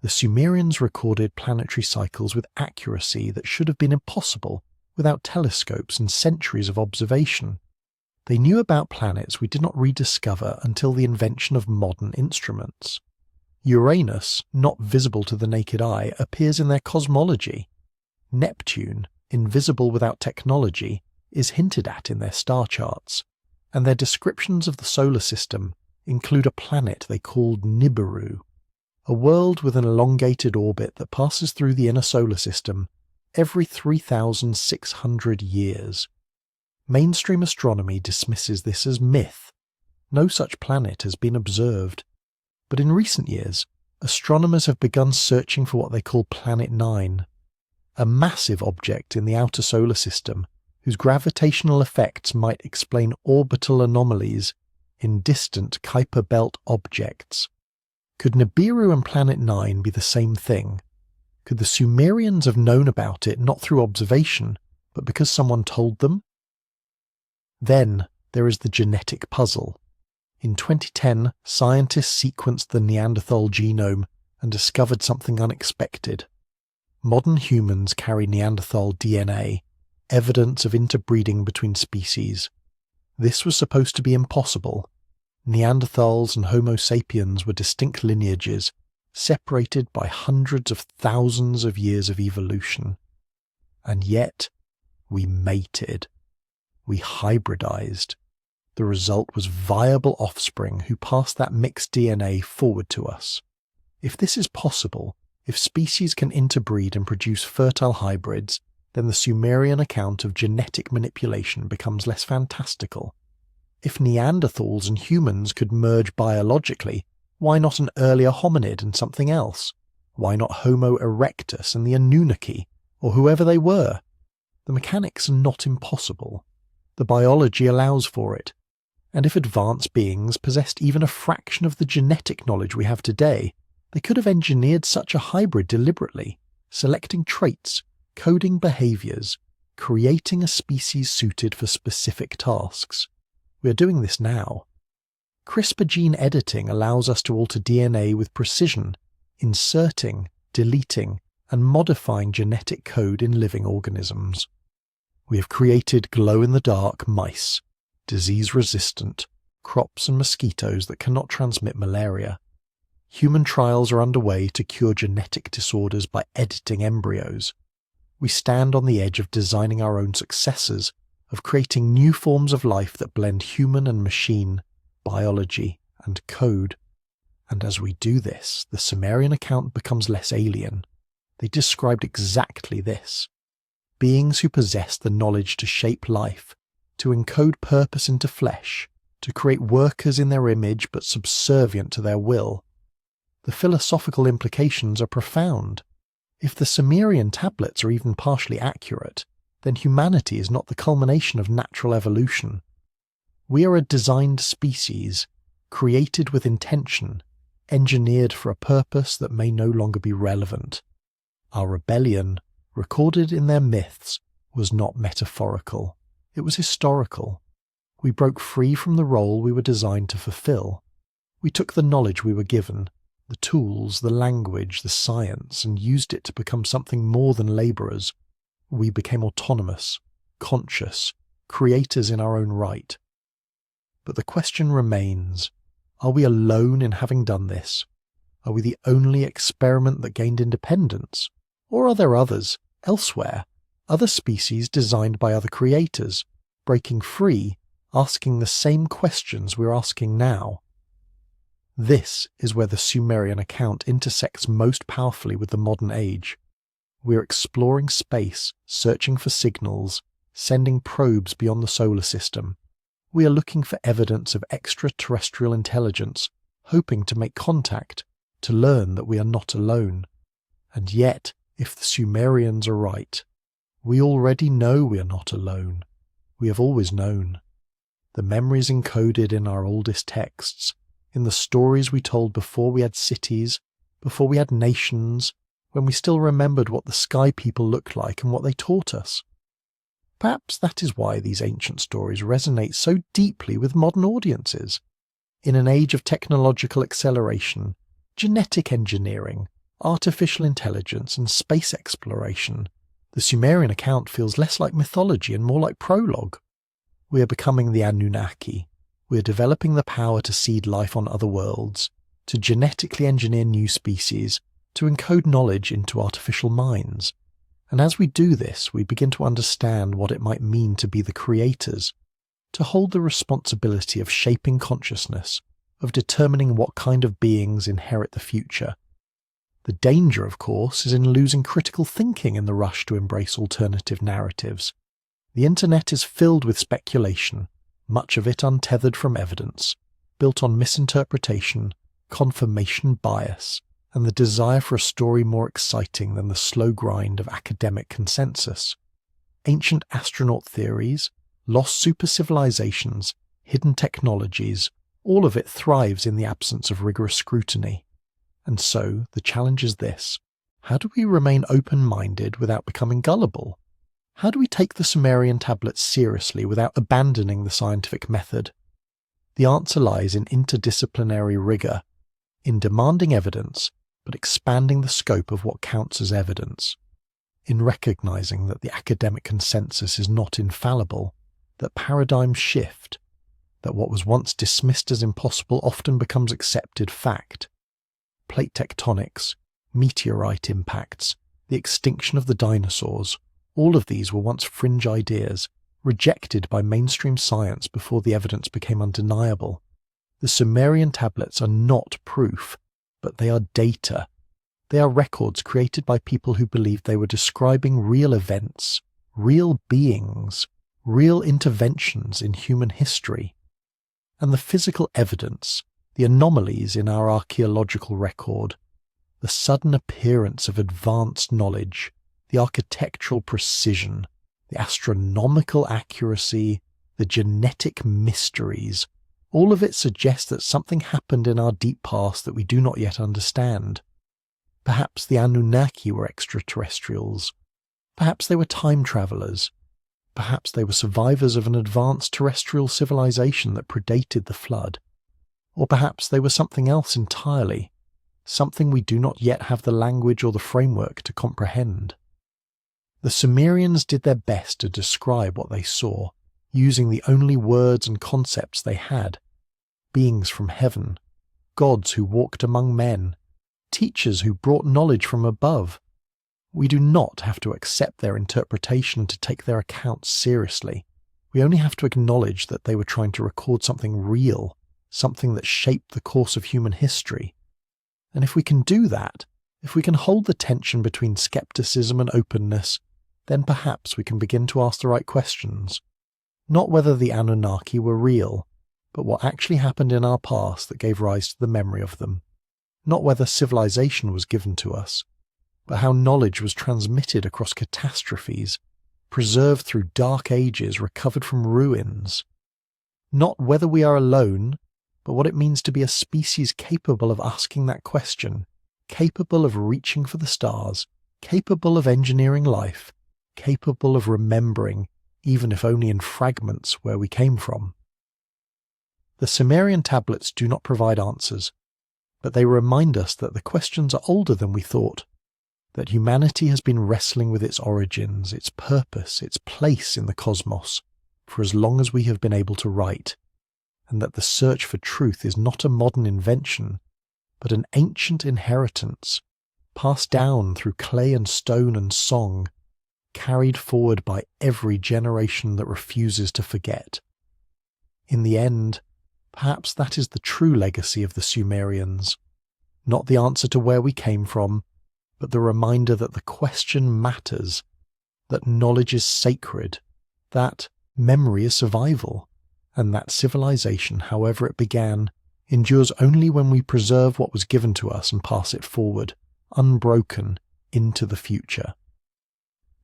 The Sumerians recorded planetary cycles with accuracy that should have been impossible without telescopes and centuries of observation. They knew about planets we did not rediscover until the invention of modern instruments. Uranus, not visible to the naked eye, appears in their cosmology. Neptune, invisible without technology, is hinted at in their star charts, and their descriptions of the solar system include a planet they called Nibiru, a world with an elongated orbit that passes through the inner solar system every 3,600 years. Mainstream astronomy dismisses this as myth. No such planet has been observed. But in recent years, astronomers have begun searching for what they call Planet 9, a massive object in the outer solar system whose gravitational effects might explain orbital anomalies in distant Kuiper Belt objects. Could Nibiru and Planet 9 be the same thing? Could the Sumerians have known about it not through observation, but because someone told them? Then there is the genetic puzzle. In 2010, scientists sequenced the Neanderthal genome and discovered something unexpected. Modern humans carry Neanderthal DNA, evidence of interbreeding between species. This was supposed to be impossible. Neanderthals and Homo sapiens were distinct lineages, separated by hundreds of thousands of years of evolution. And yet, we mated. We hybridized. The result was viable offspring who passed that mixed DNA forward to us. If this is possible, if species can interbreed and produce fertile hybrids, then the Sumerian account of genetic manipulation becomes less fantastical. If Neanderthals and humans could merge biologically, why not an earlier hominid and something else? Why not Homo erectus and the Anunnaki, or whoever they were? The mechanics are not impossible. The biology allows for it. And if advanced beings possessed even a fraction of the genetic knowledge we have today, they could have engineered such a hybrid deliberately, selecting traits, coding behaviors, creating a species suited for specific tasks. We are doing this now. CRISPR gene editing allows us to alter DNA with precision, inserting, deleting, and modifying genetic code in living organisms. We have created glow-in-the-dark mice, disease-resistant, crops and mosquitoes that cannot transmit malaria. Human trials are underway to cure genetic disorders by editing embryos. We stand on the edge of designing our own successors, of creating new forms of life that blend human and machine, biology and code. And as we do this, the Sumerian account becomes less alien. They described exactly this. Beings who possessed the knowledge to shape life, to encode purpose into flesh, to create workers in their image but subservient to their will. The philosophical implications are profound. If the Sumerian tablets are even partially accurate, then humanity is not the culmination of natural evolution. We are a designed species, created with intention, engineered for a purpose that may no longer be relevant. Our rebellion, recorded in their myths, was not metaphorical. It was historical. We broke free from the role we were designed to fulfill. We took the knowledge we were given, the tools, the language, the science, and used it to become something more than labourers. We became autonomous, conscious, creators in our own right. But the question remains, are we alone in having done this? Are we the only experiment that gained independence? Or are there others, elsewhere, other species designed by other creators, breaking free, asking the same questions we're asking now? This is where the Sumerian account intersects most powerfully with the modern age. We're exploring space, searching for signals, sending probes beyond the solar system. We are looking for evidence of extraterrestrial intelligence, hoping to make contact, to learn that we are not alone. And yet, if the Sumerians are right, we already know we are not alone. We have always known. The memories encoded in our oldest texts, in the stories we told before we had cities, before we had nations, when we still remembered what the sky people looked like and what they taught us. Perhaps that is why these ancient stories resonate so deeply with modern audiences. In an age of technological acceleration, genetic engineering, artificial intelligence, and space exploration, the Sumerian account feels less like mythology and more like prologue. We are becoming the Anunnaki. We are developing the power to seed life on other worlds, to genetically engineer new species, to encode knowledge into artificial minds. And as we do this, we begin to understand what it might mean to be the creators, to hold the responsibility of shaping consciousness, of determining what kind of beings inherit the future. The danger, of course, is in losing critical thinking in the rush to embrace alternative narratives. The internet is filled with speculation, much of it untethered from evidence, built on misinterpretation, confirmation bias, and the desire for a story more exciting than the slow grind of academic consensus. Ancient astronaut theories, lost supercivilizations, hidden technologies, all of it thrives in the absence of rigorous scrutiny. And so, the challenge is this: how do we remain open-minded without becoming gullible? How do we take the Sumerian tablets seriously without abandoning the scientific method? The answer lies in interdisciplinary rigor, in demanding evidence, but expanding the scope of what counts as evidence, in recognizing that the academic consensus is not infallible, that paradigms shift, that what was once dismissed as impossible often becomes accepted fact. Plate tectonics, meteorite impacts, the extinction of the dinosaurs, all of these were once fringe ideas, rejected by mainstream science before the evidence became undeniable. The Sumerian tablets are not proof, but they are data. They are records created by people who believed they were describing real events, real beings, real interventions in human history. And the physical evidence, the anomalies in our archaeological record, the sudden appearance of advanced knowledge, the architectural precision, the astronomical accuracy, the genetic mysteries, all of it suggests that something happened in our deep past that we do not yet understand. Perhaps the Anunnaki were extraterrestrials. Perhaps they were time travelers. Perhaps they were survivors of an advanced terrestrial civilization that predated the flood. Or perhaps they were something else entirely, something we do not yet have the language or the framework to comprehend. The Sumerians did their best to describe what they saw, using the only words and concepts they had: beings from heaven, gods who walked among men, teachers who brought knowledge from above. We do not have to accept their interpretation to take their accounts seriously. We only have to acknowledge that they were trying to record something real, something that shaped the course of human history. And if we can do that, if we can hold the tension between skepticism and openness, then perhaps we can begin to ask the right questions. Not whether the Anunnaki were real, but what actually happened in our past that gave rise to the memory of them. Not whether civilization was given to us, but how knowledge was transmitted across catastrophes, preserved through dark ages, recovered from ruins. Not whether we are alone, but what it means to be a species capable of asking that question, capable of reaching for the stars, capable of engineering life, capable of remembering, even if only in fragments, where we came from. The Sumerian tablets do not provide answers, but they remind us that the questions are older than we thought, that humanity has been wrestling with its origins, its purpose, its place in the cosmos, for as long as we have been able to write, and that the search for truth is not a modern invention, but an ancient inheritance, passed down through clay and stone and song, carried forward by every generation that refuses to forget. In the end, perhaps that is the true legacy of the Sumerians, not the answer to where we came from, but the reminder that the question matters, that knowledge is sacred, that memory is survival, and that civilization, however it began, endures only when we preserve what was given to us and pass it forward, unbroken, into the future.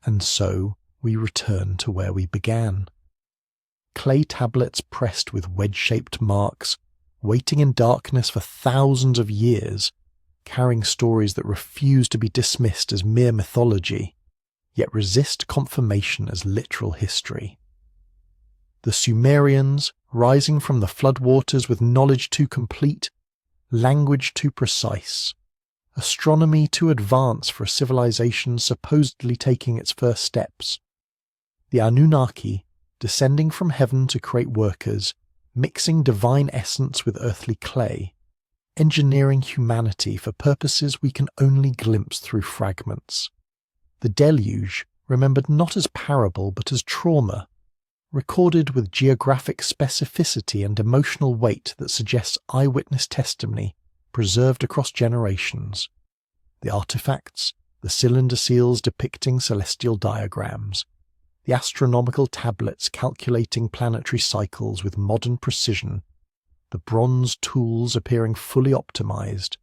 And so we return to where we began. Clay tablets pressed with wedge-shaped marks, waiting in darkness for thousands of years, carrying stories that refuse to be dismissed as mere mythology, yet resist confirmation as literal history. The Sumerians, rising from the floodwaters with knowledge too complete, language too precise, astronomy too advanced for a civilization supposedly taking its first steps. The Anunnaki, descending from heaven to create workers, mixing divine essence with earthly clay, engineering humanity for purposes we can only glimpse through fragments. The Deluge, remembered not as parable but as trauma, recorded with geographic specificity and emotional weight that suggests eyewitness testimony preserved across generations. The artifacts, the cylinder seals depicting celestial diagrams, the astronomical tablets calculating planetary cycles with modern precision, the bronze tools appearing fully optimized,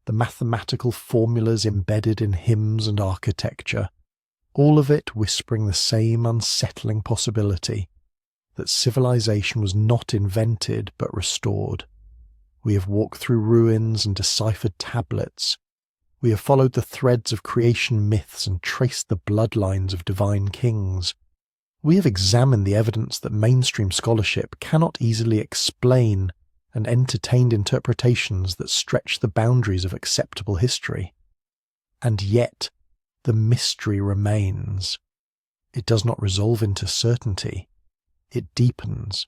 the mathematical formulas embedded in hymns and architecture, all of it whispering the same unsettling possibility, that civilization was not invented but restored. We have walked through ruins and deciphered tablets. We have followed the threads of creation myths and traced the bloodlines of divine kings. We have examined the evidence that mainstream scholarship cannot easily explain and entertained interpretations that stretch the boundaries of acceptable history. And yet, the mystery remains. It does not resolve into certainty. It deepens.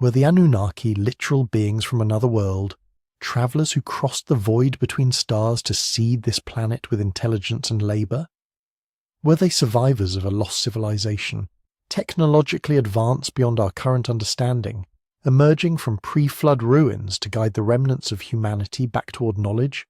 Were the Anunnaki literal beings from another world, travellers who crossed the void between stars to seed this planet with intelligence and labour? Were they survivors of a lost civilization, technologically advanced beyond our current understanding, emerging from pre-flood ruins to guide the remnants of humanity back toward knowledge?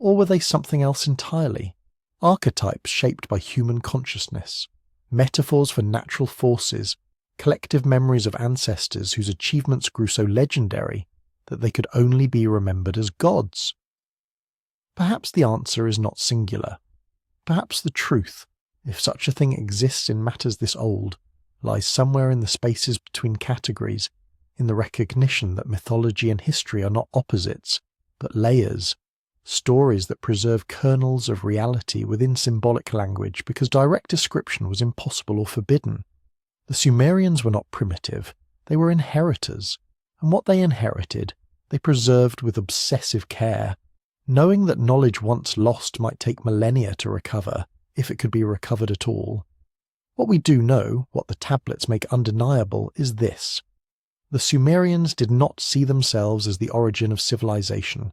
Or were they something else entirely? Archetypes shaped by human consciousness, metaphors for natural forces, collective memories of ancestors whose achievements grew so legendary that they could only be remembered as gods? Perhaps the answer is not singular. Perhaps the truth, if such a thing exists in matters this old, lies somewhere in the spaces between categories, in the recognition that mythology and history are not opposites, but layers, stories that preserve kernels of reality within symbolic language because direct description was impossible or forbidden. The Sumerians were not primitive, they were inheritors, and what they inherited, they preserved with obsessive care, knowing that knowledge once lost might take millennia to recover, if it could be recovered at all. What we do know, what the tablets make undeniable, is this. The Sumerians did not see themselves as the origin of civilization.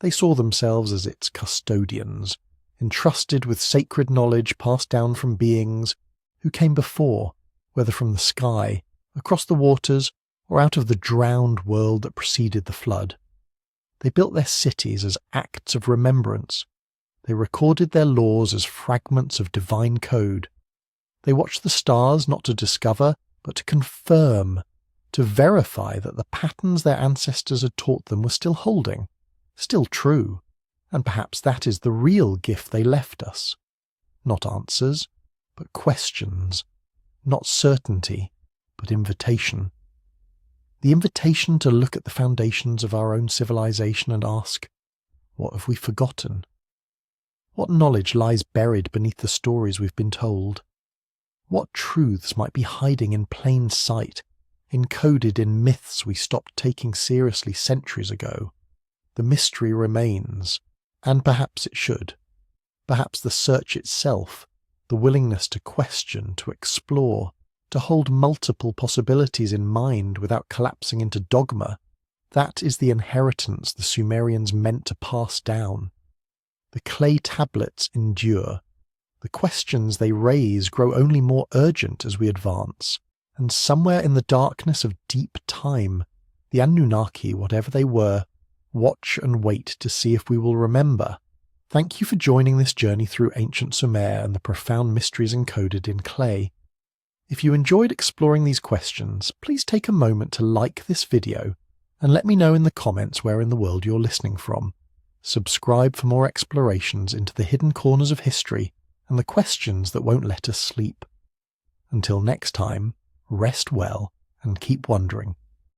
They saw themselves as its custodians, entrusted with sacred knowledge passed down from beings who came before, whether from the sky, across the waters, or out of the drowned world that preceded the flood. They built their cities as acts of remembrance. They recorded their laws as fragments of divine code. They watched the stars not to discover, but to confirm, to verify that the patterns their ancestors had taught them were still holding, still true, and perhaps that is the real gift they left us. Not answers, but questions. Not certainty, but invitation. The invitation to look at the foundations of our own civilization and ask, what have we forgotten? What knowledge lies buried beneath the stories we've been told? What truths might be hiding in plain sight, encoded in myths we stopped taking seriously centuries ago? The mystery remains, and perhaps it should. Perhaps the search itself, the willingness to question, to explore, to hold multiple possibilities in mind without collapsing into dogma, that is the inheritance the Sumerians meant to pass down. The clay tablets endure. The questions they raise grow only more urgent as we advance, and somewhere in the darkness of deep time, the Anunnaki, whatever they were, watch and wait to see if we will remember. Thank you for joining this journey through ancient Sumer and the profound mysteries encoded in clay. If you enjoyed exploring these questions, please take a moment to like this video and let me know in the comments where in the world you're listening from. Subscribe for more explorations into the hidden corners of history and the questions that won't let us sleep. Until next time, rest well and keep wondering.